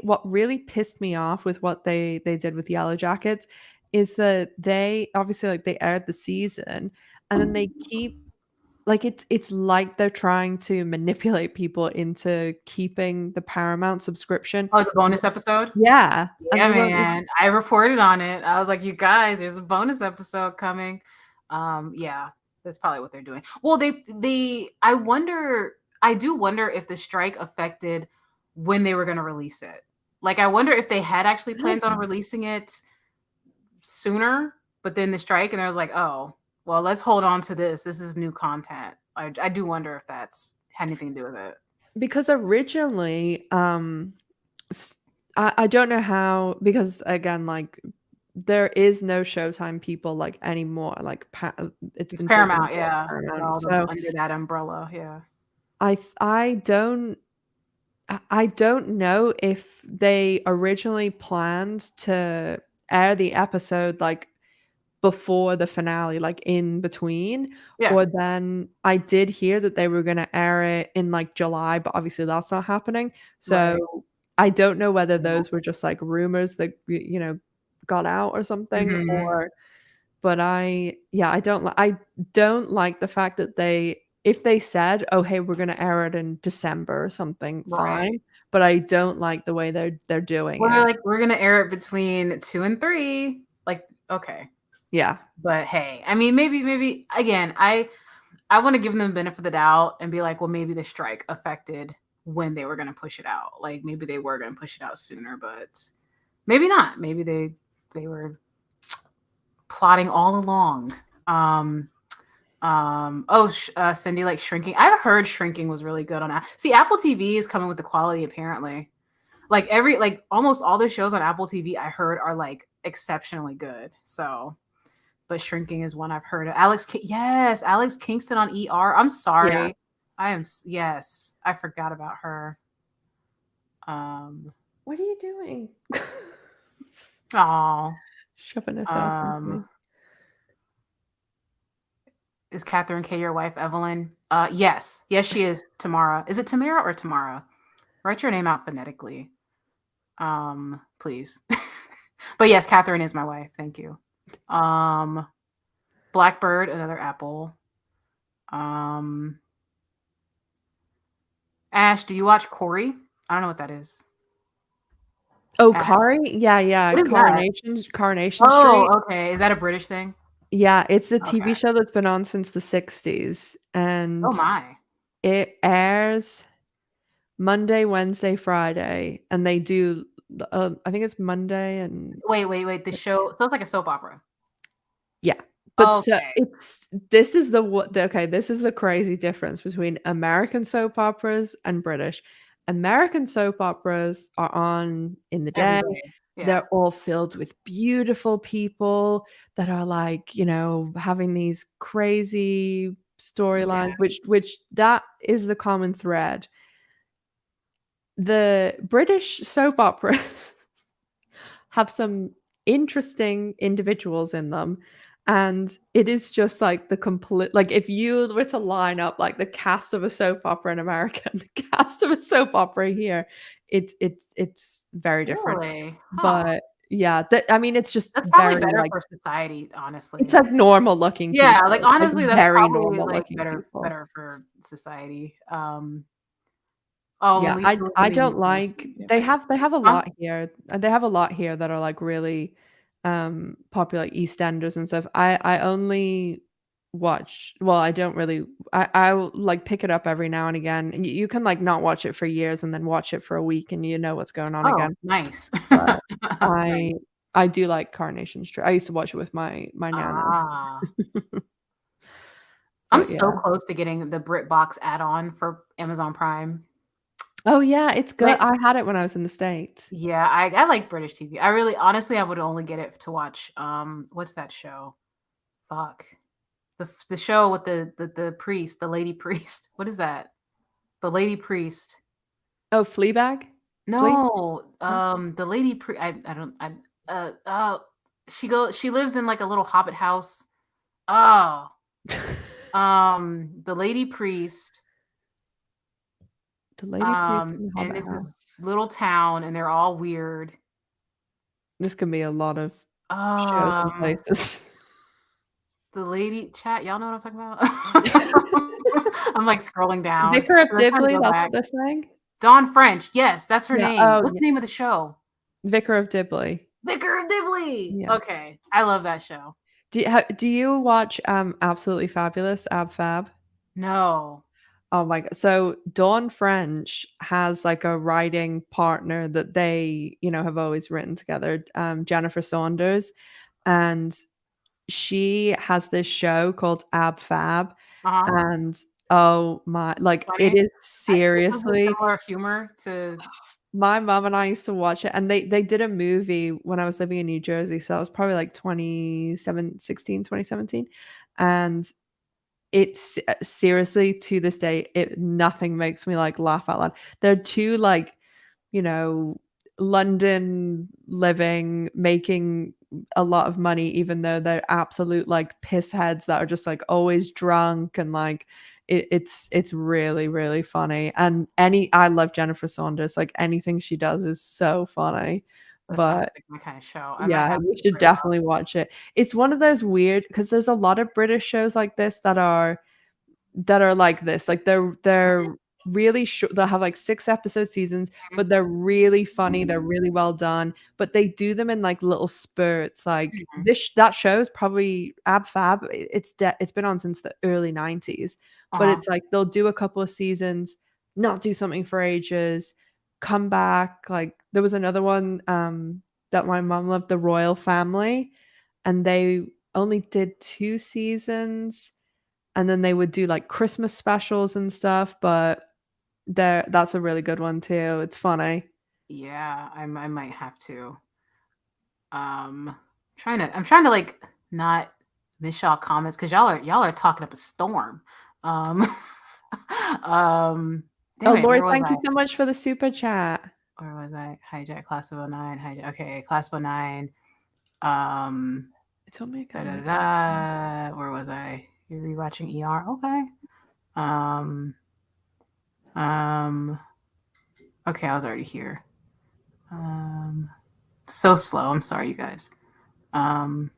what really pissed me off with what they did with Yellowjackets is that they obviously like they aired the season and then they keep like it's like they're trying to manipulate people into keeping the Paramount subscription. Oh, the bonus episode? Yeah. Yeah, man. I reported on it. I was like, you guys, there's a bonus episode coming. Yeah, that's probably what they're doing. Well, I do wonder if the strike affected when they were going to release it. Like, I wonder if they had actually planned on releasing it sooner, but then the strike, and I was like, oh, well, let's hold on to this. This is new content. I do wonder if that's had anything to do with it. Because originally, I don't know how, because again, like, there is no Showtime people, like, anymore, like, it's It's been taken Paramount, over by yeah. It's Paramount, all so under that umbrella, yeah. I don't I don't know if they originally planned to air the episode, like, before the finale, like, in between, Yeah, or then I did hear that they were gonna air it in, like, July, but obviously that's not happening, right. so I don't know whether Yeah. those were just, like, rumors that, got out or something, Mhm. but I don't like the fact that if they said, "Oh, hey, we're gonna air it in December," or something, Right. fine, but I don't like the way they're doing Well, they're it. like, "We're gonna air it between 2 and 3." Like, okay. Yeah. But hey, I mean, maybe again, I wanna give them the benefit of the doubt and be like, "Well, maybe the strike affected when they were gonna push it out." Like, maybe they were gonna push it out sooner, but maybe not. Maybe they were plotting all along. Um, Cindy, like, Shrinking. I've heard Shrinking was really good on see, Apple TV is coming with the quality apparently. Like, almost all the shows on Apple TV I heard are, like, exceptionally good, so but Shrinking is one I've heard of. Yes, Alex Kingston on ER. I'm Yeah. sorry. Yes, I forgot about her. What are you doing? Oh, Shoving herself into um, me. is Catherine K your wife, Evelyn? Yes. Yes, she is. Tamara. Is it Tamara or Tamara? Write your name out phonetically. Please. But yes, Catherine is my wife. Thank you. Um, Blackbird, another Apple. Um, Ash, do you watch Corey? I don't know what that is. Oh, Ash, Kari? Yeah, yeah, what is that? Coronation Street. Oh, okay. Is that a British thing? Yeah, it's a Okay. TV show that's been on since the '60s, Oh and my. it airs Monday, Wednesday, Friday, and they do I think it's Monday and Wait. The show so it's like a soap opera. yeah, but so Okay. it's this is okay, this is the crazy difference between American soap operas and British. American soap operas are on in the Every day. day. Yeah. They're all filled with beautiful people that are like, having these crazy Yeah. storylines, which that is the common thread. The British soap opera have some interesting individuals in them, and it is just like the complete like, if you were to line up, like, the cast of a soap opera in America and the cast of a soap opera here, it's very different. Really? Huh. But, yeah, I mean, it's just That's probably very, better like for society, it's, honestly. like, normal looking Yeah, like, people, like, honestly, that's very probably, normal like, looking better people. better for society. Oh, Yeah, and Lisa I was I really don't like okay. they have a Huh? lot here. They have a lot here that are, like, really, popular, like EastEnders and stuff. I only watch well, I don't really I'll, like, pick it up every now and again, and you can, like, not watch it for years and then watch it for a week and you know what's going on Oh, again. nice. But Nice. I do like Coronation Street. I used to watch it with my nanas. Ah. I'm But so yeah. close to getting the BritBox add-on for Amazon Prime. Oh, yeah, it's good. Wait, I had it when I was in the States. yeah, I like British TV. I really honestly, I would only get it to watch, what's that show? Fuck. The show with the priest, the lady priest. What is that? The lady priest. Oh, Fleabag? Flea No, no? the lady pri I don't she lives in, like, a little hobbit house. Oh, the lady priest, The Lady Priest in the and Hobbit it's this House. little town, and they're all weird. This can be a lot of shows and Um, places. the lady chat, y'all know what I'm talking about? I'm, like, scrolling down Vicar of 'cause I'm trying to Dibley, go that's back. what they're saying? Dawn French, yes, that's her Yeah, name. oh, What's yeah. the name of the show? Vicar of Dibley. Vicar of Dibley! Yeah. Okay, I love that show. Do you watch, Absolutely Fabulous, Ab Fab? No. Oh my god, so Dawn French has, like, a writing partner that they, have always written together, Jennifer Saunders, and she has this show called Ab Fab, Uh-huh. and, oh my like, it Funny. is This is a seriously similar humor to My mom and I used to watch it, and they did a movie when I was living in New Jersey, so it was probably like 2017, and it's seriously, to this day, nothing makes me, like, laugh out loud. They're 2, like, you know, London living, making a lot of money, even though they're absolute, like, piss heads that are just, like, always drunk, and, like, it's really, really funny, and I love Jennifer Saunders, like, anything she does is so funny, That sounds but like my kind of show. I might yeah, have you to should check it out. definitely watch it. It's one of those weird, because there's a lot of British shows like this that are like this. Like they're really short. They'll have like 6 episode seasons, but they're really funny. They're really well done. But they do them in like little spurts. Like Mhm. that show is probably Ab Fab. It's been on since the early 90s. But Uh-huh. it's like they'll do a couple of seasons, not do something for ages, come back. Like there was another one that my mom loved, The Royal Family, and they only did 2 seasons, and then they would do like Christmas specials and stuff, but that's a really good one too. It's funny. Yeah, I might have to. Um, I'm trying to like not miss y'all comments because y'all are talking up a storm. Um, Oh, damn it, Lori, where was thank I? you so much for the super chat. Where was I? Hijack Class of '09. Hijack. Okay, Class of '09. Um, It told me da da again. da. Where was I? You're rewatching ER. Okay. Um, um. Okay, I was already here. So slow. I'm sorry, you guys. Um.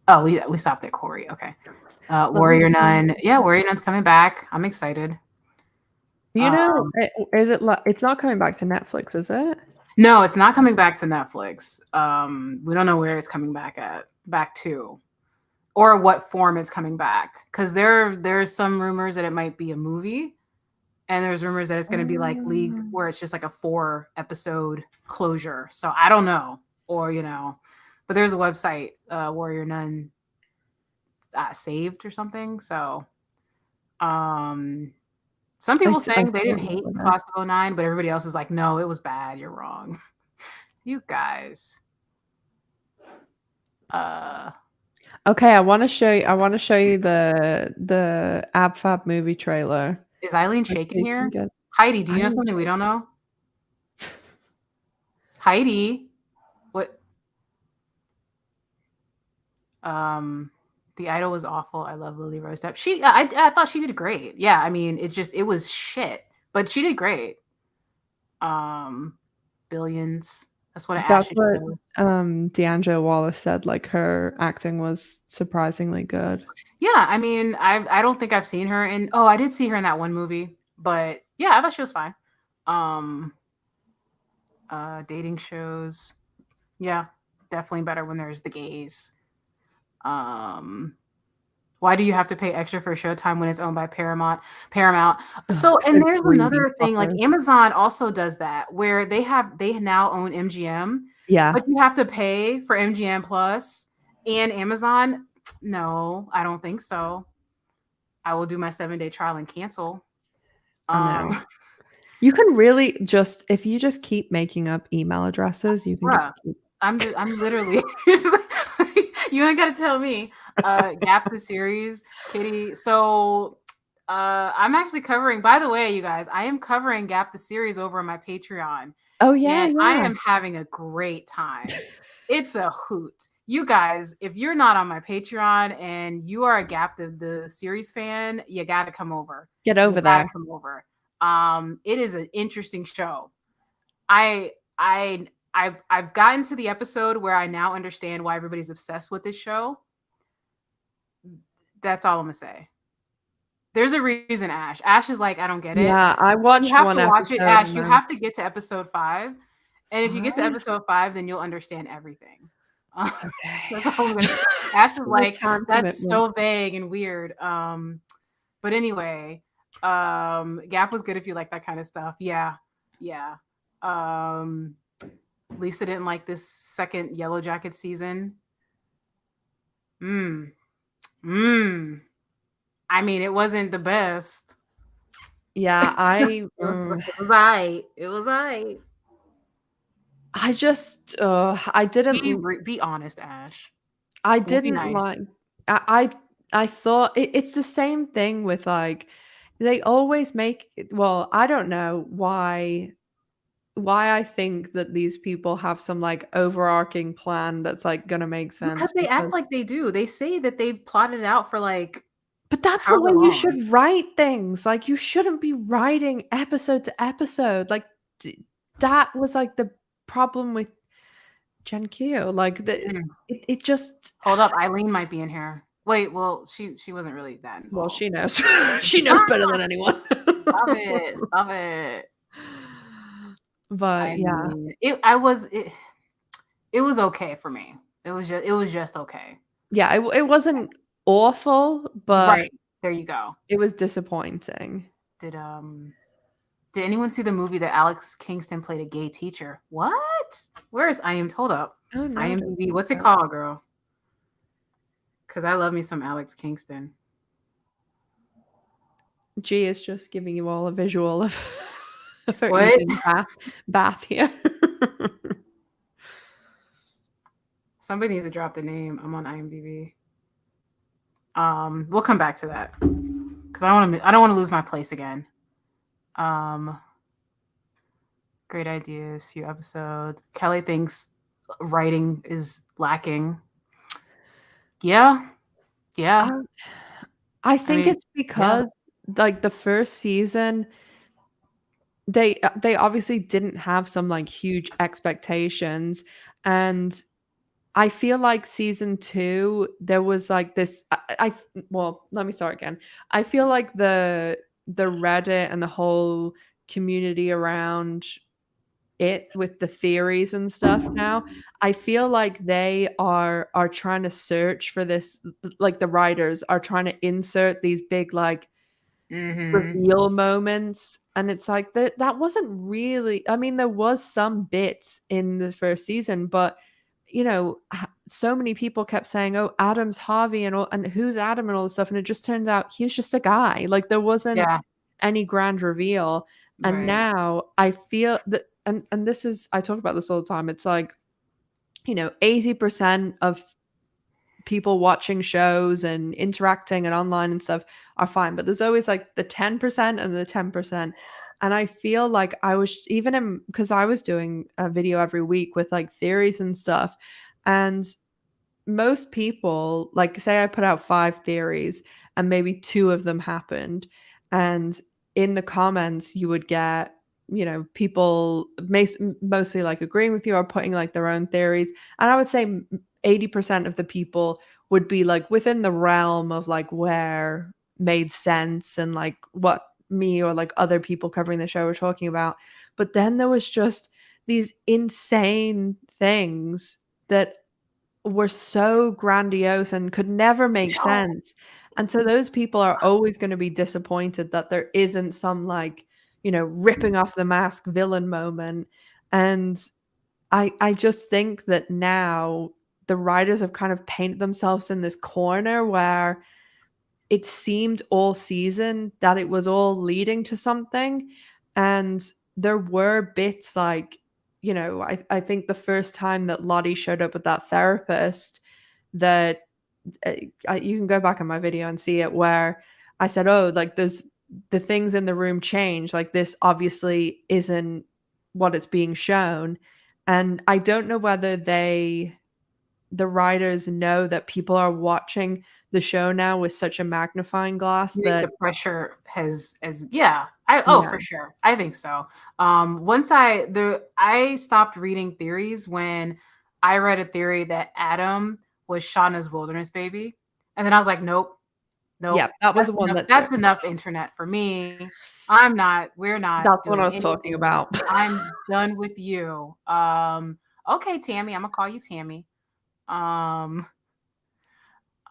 Oh, we stopped at Corey. Okay. Let me Warrior see. Nun. Yeah, Warrior Nun's coming back. I'm excited. You know, Um, it's not coming back to Netflix, is it? no, it's not coming back to Netflix. We don't know where it's coming back to, or what form it's coming back. Because there's some rumors that it might be a movie, and there's rumors that it's going to be like League, Oh. where it's just like a 4 episode closure. So I don't know, or but there's a website, Warrior Nun saved or something. So, some people I saying they saw didn't it the hate other day. Class of '09, but everybody else is like, no, it was bad. You're wrong. You guys. Uh, Okay, I wanna show you the Ab Fab movie trailer. is Eileen Let's shaking see if we can here? get Heidi, do I you know am something we sure. don't know? Heidi, what? Um, The Idol was awful. I love Lily Rose Depp. I thought she did great. Yeah, I mean, it was shit, but she did great. Um, Billions. That's what an That's Ashes what, shows. D'Angelo Wallace said, like, her acting was surprisingly good. Yeah, I mean, I don't think I've seen her in. Oh, I did see her in that one movie, but yeah, I thought she was fine. Um, Dating shows. Yeah, definitely better when there's the gays. Um, why do you have to pay extra for Showtime when it's owned by Paramount? Paramount. Ugh, So, and the there's greedy another thing, like fuckers. Amazon also does that, where they now own MGM, Yeah. but you have to pay for MGM Plus and Amazon. No, I don't think so. I will do my 7-day trial and cancel. I know. Um, You can really just, if you just keep making up email addresses, you can just bruh, keep. I'm literally you ain't gotta tell me. Gap the series, Kitty. So I'm actually covering, by the way, you guys, I am covering Gap the series over on my Patreon, Oh, yeah, and I yeah. am having a great time. It's a hoot. You guys, if you're not on my Patreon and you are a Gap the series fan, you gotta come over. Get You over gotta there. come over. It is an interesting show. I I I've gotten to the episode where I now understand why everybody's obsessed with this show. That's all I'm gonna say. There's a reason, Ash. Ash is like, I don't get it. Yeah, I You watched have one to watch it, episode Ash. and You then have to get to episode 5. And if you get to 5? episode 5, then you'll understand everything. Okay. That's all I'm gonna say. Ash is So much like, time that's commitment. so vague and weird. But anyway, Gap was good if you like that kind of stuff. Yeah. Yeah. Lisa didn't like this second Yellowjackets season. Mm. Mm. I mean, it wasn't the best. Yeah, It was right. It was right. I just, I didn't Be honest, Ash. I Don't be didn't nice. like I thought it's the same thing with, like, they always make it well, I don't know why I think that these people have some, like, overarching plan that's, like, gonna make Because sense they because act like they do. They say that they've plotted it out for, like, but that's the however way you long. should write things, like, you shouldn't be writing episode to episode, like, that was, like, the problem with Gen Q, like, Mm. it just Hold up, Eileen might be in here. Wait, well, she wasn't really that well, involved. she knows. She knows better than anyone. Stop it, stop it. But, I yeah. mean, it was okay for me. It was just okay. Yeah, it wasn't awful, but Right. There you go. it was disappointing. Did did anyone see the movie that Alex Kingston played a gay teacher? What? Where is hold up. Oh, no, I didn't IMDb. think What's it so. called, girl? Because I love me some Alex Kingston. G is just giving you all a visual of of her What? evening bath here. Somebody needs to drop the name. I'm on IMDb. We'll come back to that because I don't want to lose my place again. Great ideas, few episodes. Kelly thinks writing is lacking. Yeah. I think mean, it's because, like, the first season, they obviously didn't have some, like, huge expectations, and I feel like season 2, there was, like, this well, let me start again. I feel like the Reddit and the whole community around it with the theories and stuff now, I feel like they are trying to search for this like, the writers are trying to insert these big, like, Mm-hmm. reveal moments, and it's like that wasn't really I mean, there was some bits in the first season, but, so many people kept saying, "Oh, Adam's Harvey," and who's Adam and all this stuff, and it just turns out he was just a guy, like, there wasn't Yeah. any grand reveal, and Right. now I feel that and this is I talk about this all the time, it's like, 80% of people watching shows and interacting and online and stuff are fine, but there's always, like, the 10% and the 10%, and I feel like I was even in because I was doing a video every week with, like, theories and stuff, and most people like, say I put out 5 theories and maybe 2 of them happened, and in the comments, you would get, people mostly, like, agreeing with you or putting, like, their own theories, and I would say 80% of the people would be, like, within the realm of, like, where made sense and, like, what me or, like, other people covering the show were talking about, but then there was just these insane things that were so grandiose and could never make No. sense, and so those people are always gonna be disappointed that there isn't some, like, ripping off the mask villain moment, and I just think that now the writers have kind of painted themselves in this corner where it seemed all season that it was all leading to something, and there were bits like, I think the first time that Lottie showed up with that therapist that you can go back on my video and see it where I said, "Oh, like there's the things in the room change. Like this obviously isn't what it's being shown." And I don't know whether the writers know that people are watching the show now with such a magnifying glass You think that the pressure has as yeah. yeah. For sure. I think so. Once I stopped reading theories when I read a theory that Adam was Shauna's wilderness baby. And then I was like, nope, Yeah, nope. that was the one that That's took me. enough internet for me. We're not That's what I doing was talking anything. about. I'm done with you. Okay, Tammy, I'm gonna call you Tammy. Um,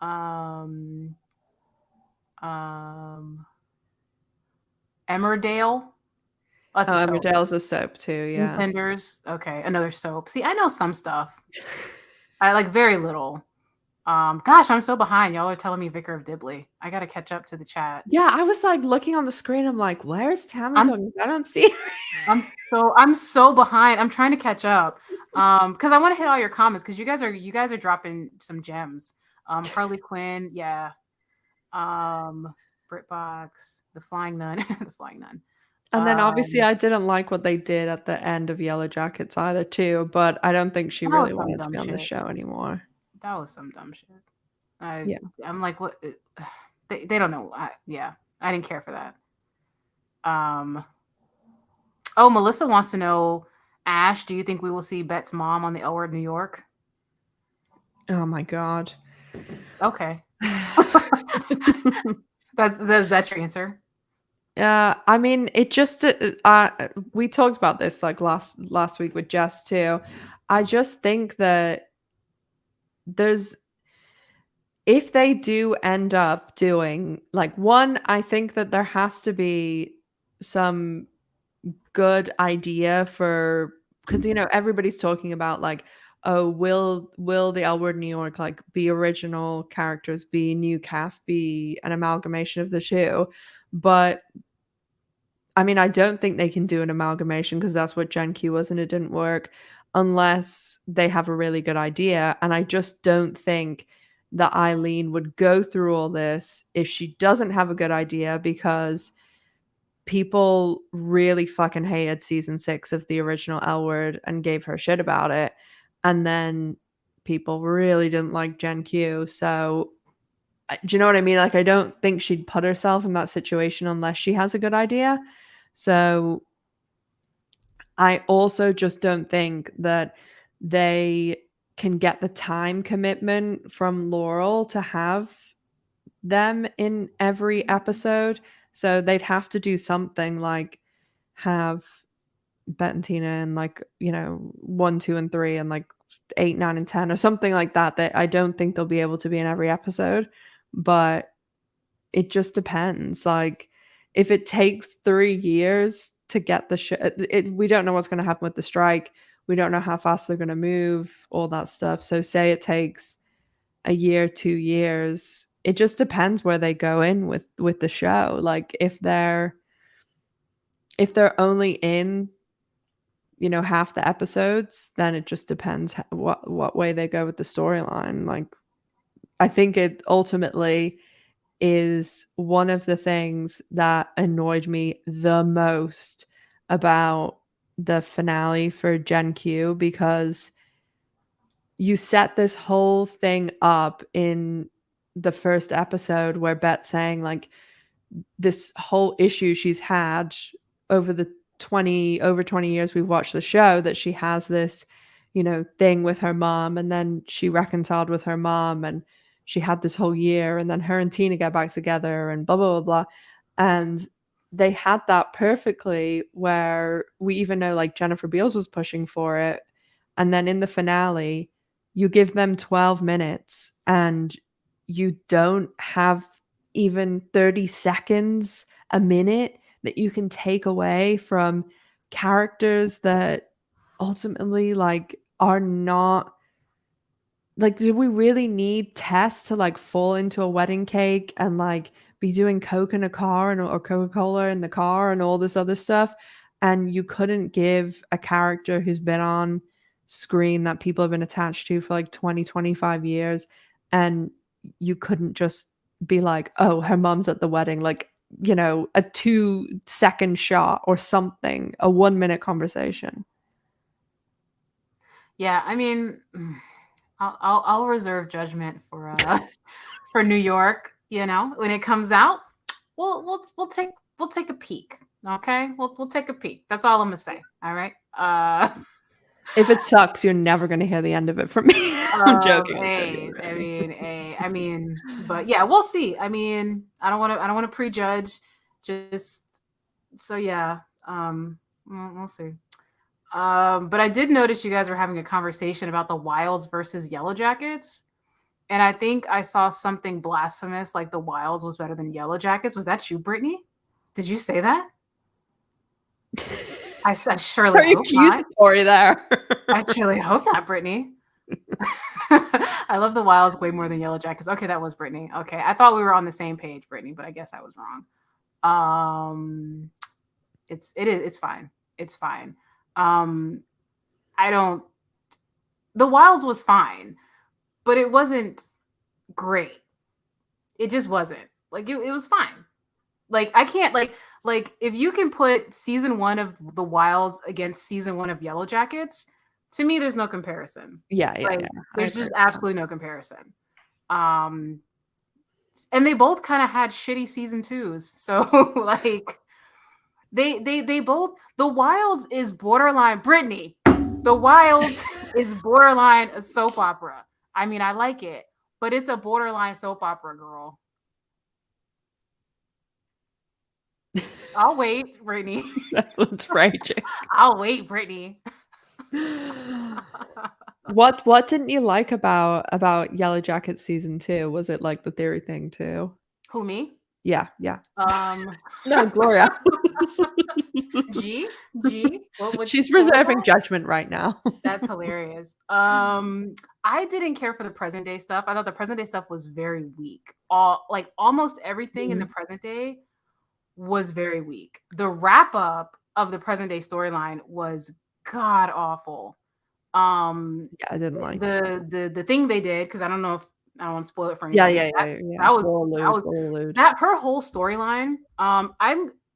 um, um, Emmerdale. That's Oh, a soap. Emmerdale's a soap too, yeah. Contenders. Okay, another soap. See, I know some stuff. I like very little. Gosh, I'm so behind. Y'all are telling me Vicar of Dibley. I gotta catch up to the chat. Yeah, I was like looking on the screen. I'm like, where's Tammy talking? I don't see her. I'm so behind. I'm trying to catch up. Because I want to hit all your comments because you guys are dropping some gems. Harley Quinn, yeah. BritBox, The Flying Nun, The Flying Nun. And then obviously I didn't like what they did at the end of Yellowjackets either too, but I don't think she really wanted to be on the show anymore. That was some dumb shit. Yeah. I'm like, what? They don't know. Yeah, I didn't care for that. Oh, Melissa wants to know, Ash, do you think we will see Bet's mom on the L Word New York? Oh my God. Okay. That's your answer? I mean, it just we talked about this like last week with Jess too. I just think that if they do end up doing like one, I think that there has to be some good idea for, because everybody's talking about like, oh, will the L Word New York like be original characters, be new cast, be an amalgamation of the show? But I mean, I don't think they can do an amalgamation because that's what Gen Q was and it didn't work unless they have a really good idea. And I just don't think that Eileen would go through all this if she doesn't have a good idea, because people really fucking hated season 6 of the original L Word and gave her shit about it. And then people really didn't like Gen Q. So do you know what I mean? Like, I don't think she'd put herself in that situation unless she has a good idea. So I also just don't think that they can get the time commitment from Laurel to have them in every episode. So they'd have to do something like have Bet and Tina in like, 1, 2, and 3 and like 8, 9, and 10 or something like that. That I don't think they'll be able to be in every episode, but it just depends. Like, if it takes 3 years to get the show, we don't know what's going to happen with the strike. We don't know how fast they're going to move, all that stuff. So say it takes a year, 2 years. It just depends where they go in with the show. Like, if they're only in half the episodes, then it just depends what way they go with the storyline. Like, I think it ultimately is one of the things that annoyed me the most about the finale for Gen Q, because you set this whole thing up in the first episode where Bet's saying like this whole issue she's had over the 20 years we've watched the show, that she has this thing with her mom, and then she reconciled with her mom and she had this whole year, and then her and Tina get back together and blah blah blah blah. And they had that perfectly, where we even know like Jennifer Beals was pushing for it, and then in the finale you give them 12 minutes and you don't have even 30 seconds, a minute, that you can take away from characters that ultimately like are not like, do we really need Tess to like fall into a wedding cake and like be doing Coke in a car or Coca-Cola in the car and all this other stuff? And you couldn't give a character who's been on screen that people have been attached to for like 20, 25 years, and you couldn't just be like, oh, her mom's at the wedding, like, a 2-second shot or something, a 1-minute conversation. Yeah, I mean, I'll reserve judgment for New York. When it comes out, we'll take a peek. Okay, we'll take a peek. That's all I'm gonna say. All right. If it sucks, you're never gonna hear the end of it from me. I'm joking. I mean, but yeah, we'll see. I mean, I don't want to prejudge. Just so yeah. We'll see. But I did notice you guys were having a conversation about the Wilds versus Yellowjackets. And I think I saw something blasphemous, like the Wilds was better than Yellowjackets. Was that you, Brittany? Did you say that? I surely hope not. Accusatory there. I surely hope not, Brittany. I love the Wilds way more than Yellowjackets. Okay, that was Brittany. Okay, I thought we were on the same page, Brittany, but I guess I was wrong. It's fine. It's fine. I don't. The Wilds was fine, but it wasn't great. It just wasn't. Like it was fine. Like I can't like if you can put season 1 of The Wilds against season 1 of Yellowjackets, to me there's no comparison. Yeah. There's just absolutely no comparison. And they both kind of had shitty season 2s. So like they both, The Wilds is borderline Brittany. The Wilds is borderline a soap opera. I mean, I like it, but it's a borderline soap opera, girl. I'll wait, Brittany. That's raging. I'll wait, Brittany. What didn't you like about Yellowjackets season 2? Was it like the theory thing too? Who, me? Yeah. No, Gloria. G. She's reserving judgment right now. That's hilarious. I didn't care for the present day stuff. I thought the present day stuff was very weak. Almost everything in the present day was very weak. The wrap up of the present day storyline was god awful. Yeah, I didn't like the thing they did, because I don't know if I don't want to spoil it for anybody. Yeah. That was that her whole storyline.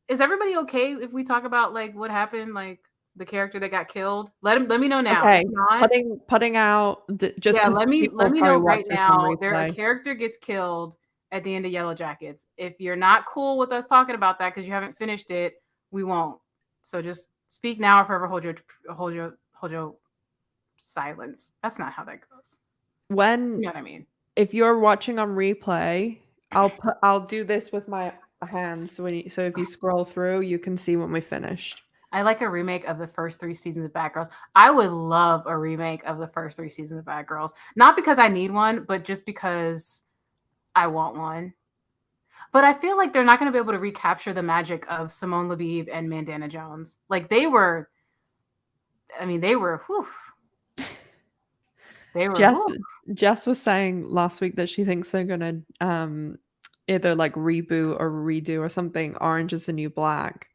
Is everybody okay if we talk about like what happened, like the character that got killed? Let me know now. Okay, putting out just let me know right now. A character gets killed at the end of Yellowjackets. If you're not cool with us talking about that because you haven't finished it, we won't. So just speak now or forever hold your silence. That's not how that goes. You know what I mean? If you're watching on replay, I'll do this with my hands so if you scroll through, you can see when we finished. I like a remake of the first 3 seasons of Bad Girls. I would love a remake of the first 3 seasons of Bad Girls. Not because I need one, but just because I want one. But I feel like they're not going to be able to recapture the magic of Simone Labib and Mandana Jones. Like they were. Whew. They were. Jess was saying last week that she thinks they're gonna either like reboot or redo or something Orange Is the New Black.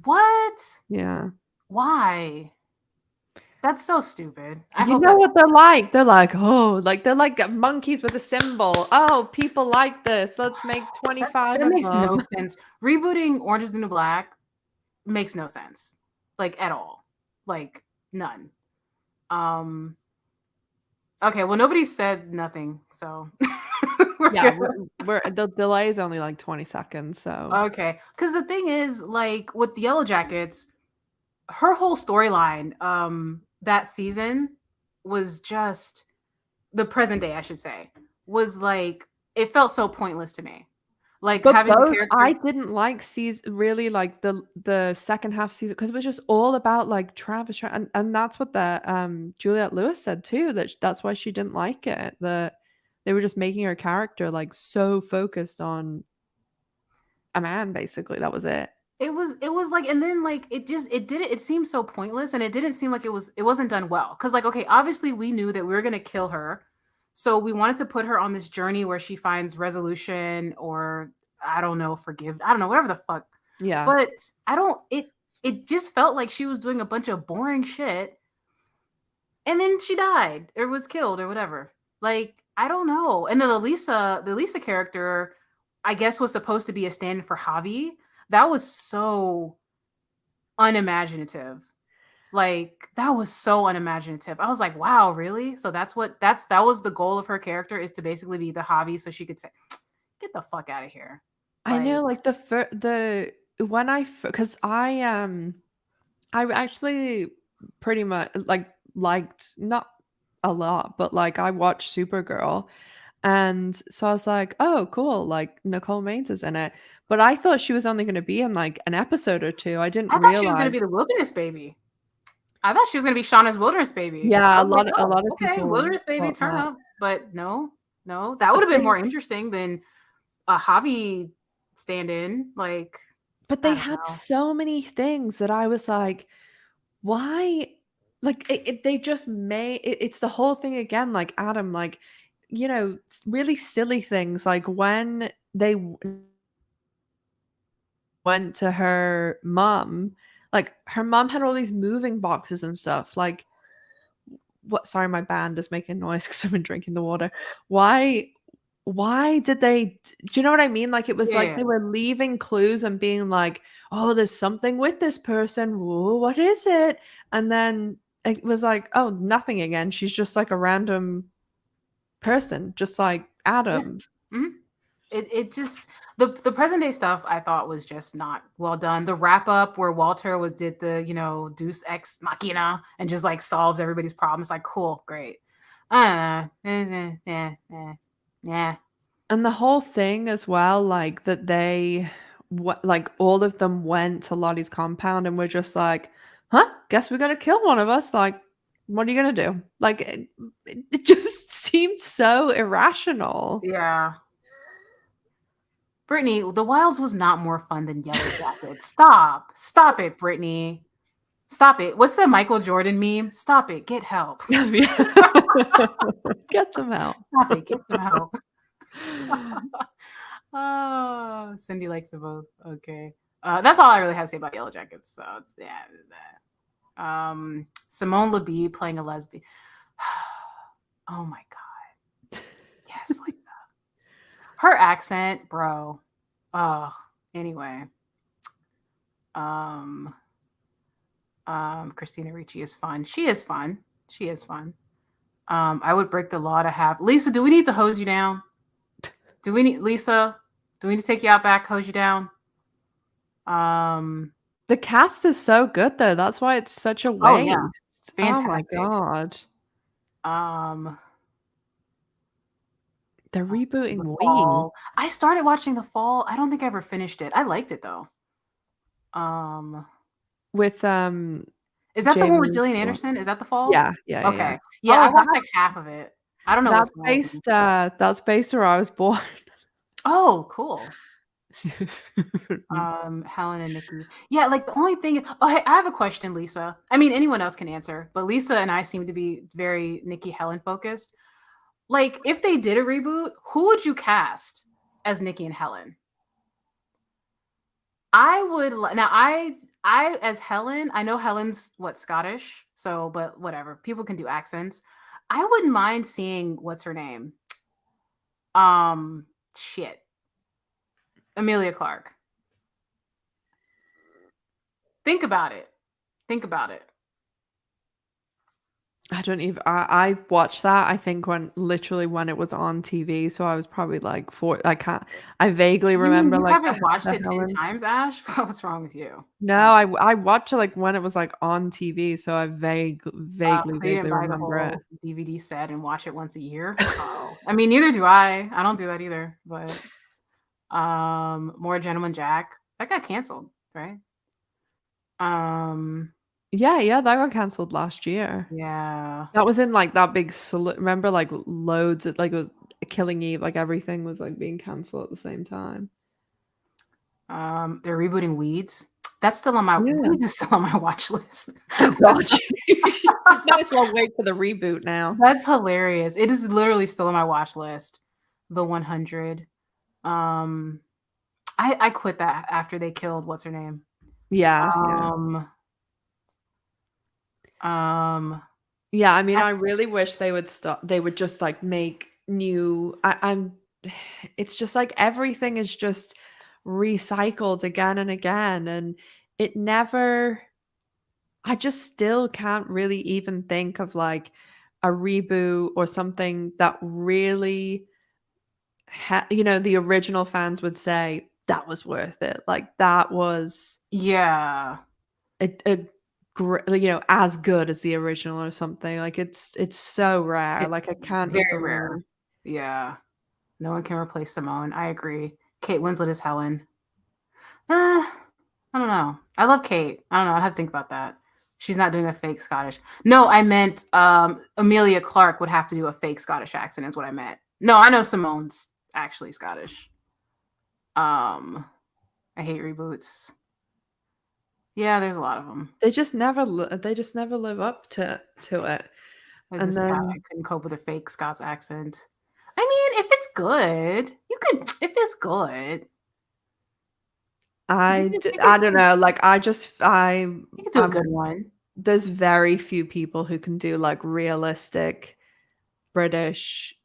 What? Yeah. Why? That's so stupid. You know what they're like? They're like, they're like monkeys with a symbol. Oh, people like this. Let's make 25 that makes no sense. Rebooting Orange Is the New Black makes no sense. Like at all. Like none. Okay, well nobody said nothing, so the delay is only like 20 seconds, so okay. Because the thing is, like with the Yellowjackets, her whole storyline that season was just the present day, I should say, was like it felt so pointless to me. Like having the character. I didn't like really like the second half season because it was just all about like Travis and that's what the Juliette Lewis said too, that's why she didn't like it. That they were just making her character like so focused on a man, basically. That was it. It was like, and then like it seemed so pointless, and it didn't seem like it wasn't done well. Because like, okay, obviously we knew that we were gonna kill her, so we wanted to put her on this journey where she finds resolution, or I don't know, whatever the fuck. Yeah. But it just felt like she was doing a bunch of boring shit, and then she died or was killed or whatever. Like I don't know. And then the Lisa character, I guess, was supposed to be a stand-in for Javi. That was so unimaginative. Like that was so unimaginative. I was like, wow, really? So that was the goal of her character, is to basically be the Javi, so she could say, get the fuck out of here. I know, like because I actually pretty much liked, not a lot, but like I watched Supergirl. And so I was like, oh, cool. Like Nicole Maines is in it. But I thought she was only going to be in like an episode or two. I thought she was going to be the Wilderness Baby. I thought she was going to be Shauna's Wilderness Baby. Yeah, a lot of people. Wilderness Baby, turn up. But no, that would have been more interesting than a Javi stand-in. Like, but they had so many things that I was like, why Like, they just made it's the whole thing again, like, Adam, like, really silly things, like, when they went to her mom, like, her mom had all these moving boxes and stuff, like, what sorry, my band is making noise because 'cause I've been drinking the water. Why why did they do you know what I mean? Like, it was like Yeah. they were leaving clues and being like, "Oh, there's something with this person. Ooh, what is it?" And then it was like, "Oh, nothing again. She's just like a random person, just like Yeah. Adam." Mhm. It just the present day stuff I thought was just not well done. The wrap up where Walter did the Deus Ex Machina and just like solves everybody's problems. Like cool, great. Yeah, yeah. And the whole thing as well, like, that they what like, all of them went to Lottie's compound and were just like, "Huh, guess we gotta kill one of us, like, what are you gonna do?" Like, it just seemed so irrational. Yeah. Brittany, The Wilds was not more fun than Yellowjackets. Stop. Stop it, Brittany. Stop it. What's the Michael Jordan meme? Stop it. Get help. Get some help. Stop it. Get some help. Oh, Cindy likes them both. Okay. That's all I really have to say about Yellowjackets. So it's that. Simone LeBee playing a lesbian. Oh my god. Yes, Lisa. Her accent, bro. Oh, anyway. Um, Christina Ricci is fun. She is fun. She is fun. I would break the law to have Lisa. Do we need to hose you down? Do we need Lisa? Do we need to take you out back, hose you down? The cast is so good though. That's why it's such a Oh yeah, waste. Oh my fantastic. god. Um, They're The rebooting Weeds Fall. I started watching The Fall. I don't think I ever finished it. I liked it though. Um, with, is that the one with Jamie Gillian Blunt. Anderson? Is that The Fall? Yeah, yeah, yeah, yeah. Okay. Yeah, I Oh, watched like half of it. I don't know what's wrong with me. that's based where I was born. Oh, cool. Helen and Nikki. Yeah, like the only thing. Oh, hey, I have a question, Lisa. I mean, anyone else can answer, but Lisa and I seem to be very Nikki Helen focused. Like, if they did a reboot, who would you cast as Nikki and Helen? I would now. I as Helen. I know Helen's Scottish, so but whatever. People can do accents. I wouldn't mind seeing what's her name. Shit. Amelia Clark. Think about it. Think about it. I don't even I watched that, I think, literally when it was on TV, so I was probably, like, 4 I vaguely You mean remember, you like, haven't watched the it 10 Helen. times, Ash? What's wrong with you? No, I watched it, like, when it was, like, on TV, so I So you didn't vaguely buy the remember it. whole DVD set and watch it once a year? Oh. I mean, neither do I. I don't do that either, but, More Gentleman Jack, that got canceled, right? Yeah, yeah, that got canceled last year. Yeah. That was in, like, that big remember, like, loads of like, it was Killing Eve, like, everything was, like, being canceled at the same time. They're rebooting Weeds. That's still on my Yeah. Weeds is still on my watch list. Oh god. Might as well wait for the reboot now. That's hilarious. It is literally still on my watch list. The 100. I quit that after they killed what's her name? Yeah, yeah. Yeah, I mean, I really wish they would just, like, make new I'm it's just, like, everything is just recycled again and again, and it never I just still can't really even think of, like, a reboot or something that really the original fans would say, "That was worth it." Like, that was Yeah. a as good as the original or something. Like, it's so rare. It's Like, I can't very even rare. really Yeah. No one can replace Simone. I agree. Kate Winslet is Helen. I don't know. I love Kate. I don't know. I'd have to think about that. She's not doing a fake Scottish. No, I meant Amelia Clark would have to do a fake Scottish accent is what I meant. No, I know Simone's actually Scottish. I hate reboots. Yeah, there's a lot of them. They just never live up to it. As a And Scot, I then couldn't cope with a fake Scots accent. I mean, if it's good, you could if it's good, I don't know, like, you could do a good I'm one. there's very few people who can do, like, realistic British,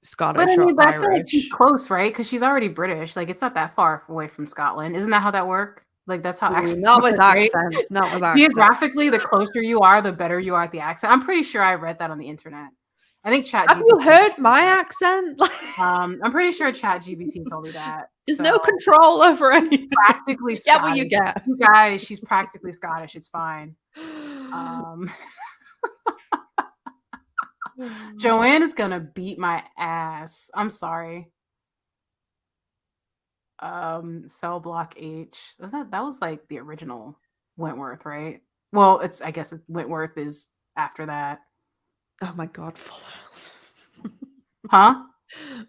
But I Scottish, or mean, I feel like she's Irish. close, right? Because she's already British, like, it's not that far away from Scotland. Isn't that how that work? Like, that's how Ooh, accents not with work, right? accents, not with accents. Geographically, the closer you are, the better you are at the accent. I'm pretty sure I read that on the internet. I think Have you ChatGPT heard told me my that. accent? I'm pretty sure ChatGPT told me that. There's So, no control over anything. practically You get what you Scottish. get. You guys, she's practically Scottish, it's fine. Um, Joanne is gonna beat my ass. I'm sorry. Cell Block H. That was like the original Wentworth, right? Well, I guess Wentworth is after that. Oh my god, Fuller House. Huh?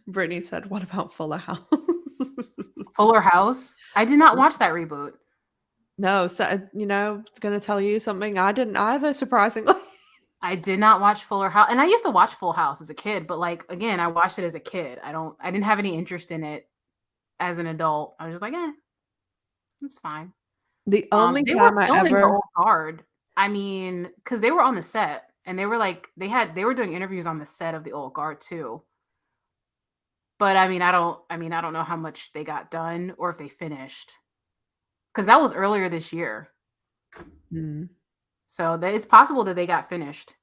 Brittany said, "What about Fuller House?" Fuller House? I did not watch that reboot. No, so it's gonna tell you something I didn't either, surprisingly. I did not watch Fuller House, and I used to watch Full House as a kid, but like again, I watched it as a kid. I didn't have any interest in it as an adult. I was just like, it's fine. The only They were time I filming the ever old guard. I mean, because they were on the set and they were like they were doing interviews on the set of the old guard too. But I don't know how much they got done or if they finished. Because that was earlier this year. Mm. So it's possible that they got finished.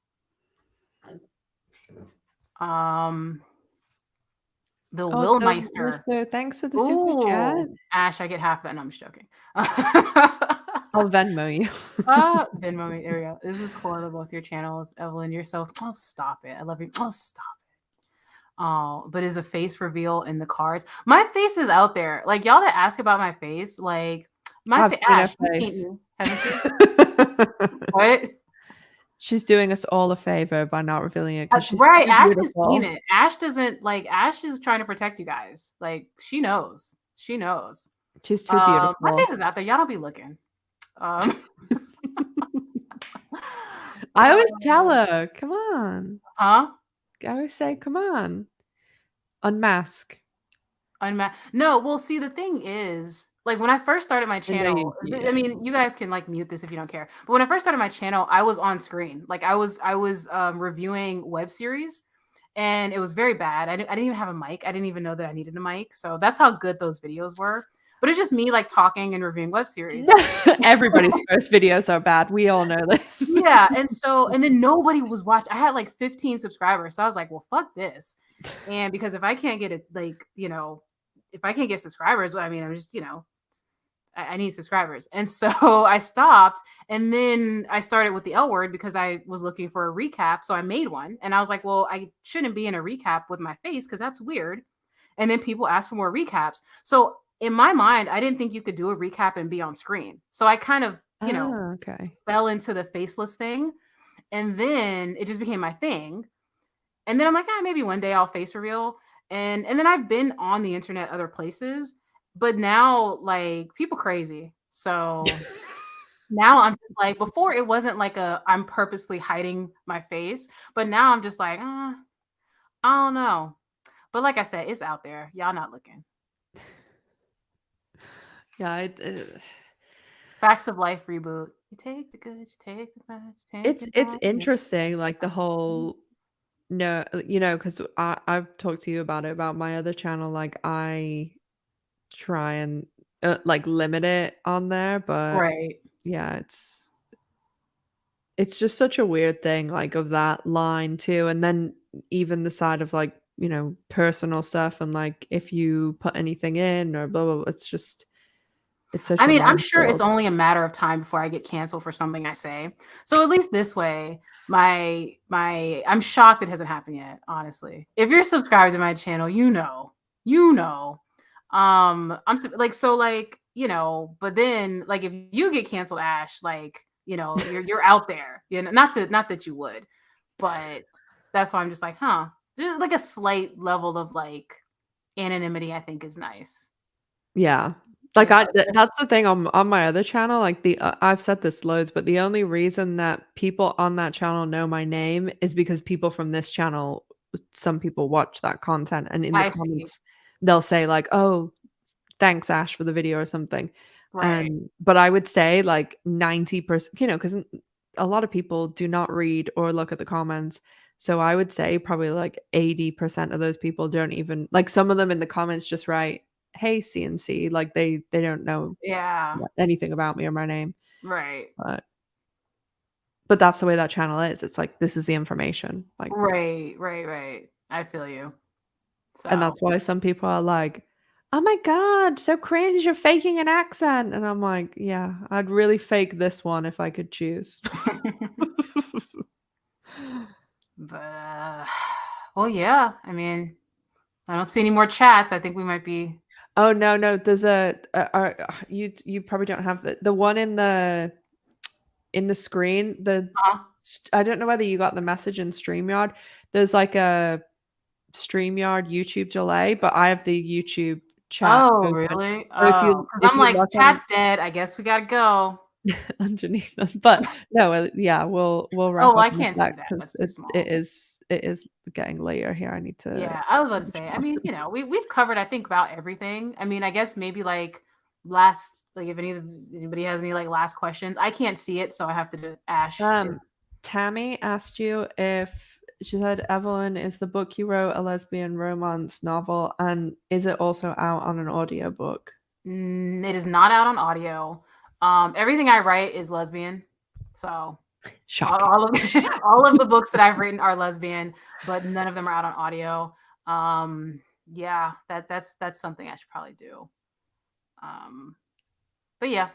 The Willmeister. So thanks for the super chat. Ash, I get half that. No, I'm just joking. I'll Venmo you. Venmo me. There we go. This is cool. I love both your channels. Evelyn, you're so. Oh, stop it. I love you. Oh, stop it. Oh, but is a face reveal in the cards? My face is out there. Like, y'all that ask about my face, like, my Ash, face. What? She's doing us all a favor by not revealing it because she's right. too Ash beautiful. has seen it. Ash doesn't like. Ash is trying to protect you guys. Like, she knows. She knows. She's too beautiful. My face is out there. Y'all don't be looking. I always tell her, come on. Huh? I always say, come on. Unmask. No, well, see, the thing is, like, when I first started my channel, I mean, you guys can, like, mute this if you don't care. But when I first started my channel, I was on screen. Like, I was reviewing web series, and it was very bad. I didn't even have a mic. I didn't even know that I needed a mic. So that's how good those videos were. But it's just me, like, talking and reviewing web series. Everybody's first videos are bad. We all know this. Yeah, and then nobody was watching. I had, like, 15 subscribers. So I was like, well, fuck this. And because if I can't get it, like, if I can't get subscribers, I mean, I'm just, I need subscribers. And so I stopped. And then I started with the L word because I was looking for a recap. So I made one. And I was like, well, I shouldn't be in a recap with my face because that's weird. And then people asked for more recaps. So in my mind, I didn't think you could do a recap and be on screen. So I kind of, fell into the faceless thing. And then it just became my thing. And then I'm like, maybe one day I'll face reveal. And then I've been on the internet other places, but now, like, people crazy. So now I'm just like, before it wasn't like I'm purposefully hiding my face, but now I'm just like, I don't know. But like I said, it's out there. Y'all not looking. Yeah. Facts of Life reboot. You take the good, you take the bad. It's interesting, like the whole. No, because I've talked to you about my other channel. Like, I try and like limit it on there, but yeah, it's just such a weird thing, like, of that line too. And then even the side of, like, personal stuff, and like if you put anything in or blah blah, blah, it's such I a mean, I'm sure minefield. it's only a matter of time before I get canceled for something I say. So at least this way, I'm shocked it hasn't happened yet, honestly. If you're subscribed to my channel, I'm like, so, like, but then, like, if you get canceled, Ash, like, you're out there, not that you would, but that's why I'm just like, there's like a slight level of, like, anonymity I think is nice. Yeah. Like, that's the thing on my other channel, like, I've said this loads, but the only reason that people on that channel know my name is because people from this channel some people watch that content, and in the I see. comments, they'll say, like, "Oh, thanks, Ash, for the video," or something, Right. and but I would say, like, 90%, 'cause a lot of people do not read or look at the comments, so I would say probably, like, 80% of those people don't even like, some of them in the comments just write, "Hey, CNC," like, they don't know Yeah. anything about me or my name, Right. but that's the way that channel is, it's like, this is the information, like Right, right, right. I feel you. and So that's why some people are like, "Oh my god, so cringe, you're faking an accent," and I'm like, "Yeah, I'd really fake this one if I could choose." but, well, yeah, I mean, I don't see any more chats. I think we might be Oh, no, no, there's you probably don't have the one in the screen, uh-huh. I don't know whether you got the message in StreamYard. There's like a StreamYard YouTube delay, but I have the YouTube chat Oh, open. really? So Oh, because 'cause if I'm you like, look on "Chat's dead. I guess we gotta go." underneath us, but no, yeah, we'll wrap Oh, up I in a can't see sec that. 'cause That's too small. it is getting later here. I need to Yeah, I was about to finish say, I mean, washing. we've covered, I think, about everything. I mean, I guess maybe, like, last like, if anybody has any, like, last questions. I can't see it, so I have to do Ash if Um, Tammy asked you if she said, "Evelyn, is the book you wrote a lesbian romance novel, and is it also out on an audiobook?" it is not out on audio. Everything I write is lesbian, so Shocking. all of all of the books that I've written are lesbian, but none of them are out on audio. Yeah, that's something I should probably do. Um, but yeah.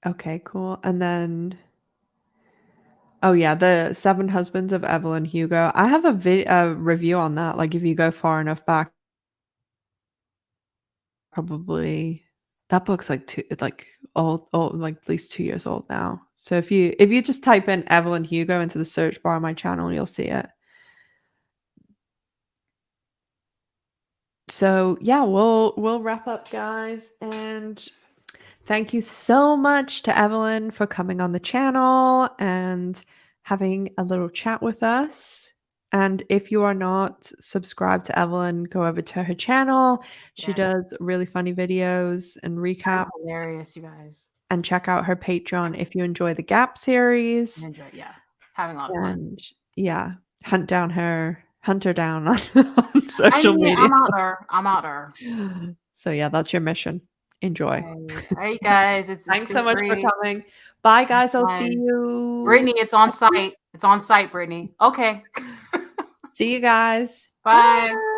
Okay, cool, and then oh, yeah, the Seven Husbands of Evelyn Hugo. I have a review on that, like, if you go far enough back, probably that book's, like, old, like, at least 2 years old now. So if you just type in Evelyn Hugo into the search bar on my channel, you'll see it. So, yeah, we'll wrap up, guys, and thank you so much to Evelyn for coming on the channel and having a little chat with us. And if you are not subscribed to Evelyn, go over to her channel. She Yes. does really funny videos and I'm recaps. hilarious, you guys. And check out her Patreon if you enjoy the Gap I series. enjoy it, yeah. Having a lot of fun. And yeah, hunt her down on I social mean, media. I'm out there. I'm out there. So yeah, that's your mission. Enjoy. Alright, guys, it's Thanks been so much for great. coming. Bye, guys. I'll see Fun. you. Brittany, it's on site. It's on site, Brittany. Okay. See you guys. Bye. Bye.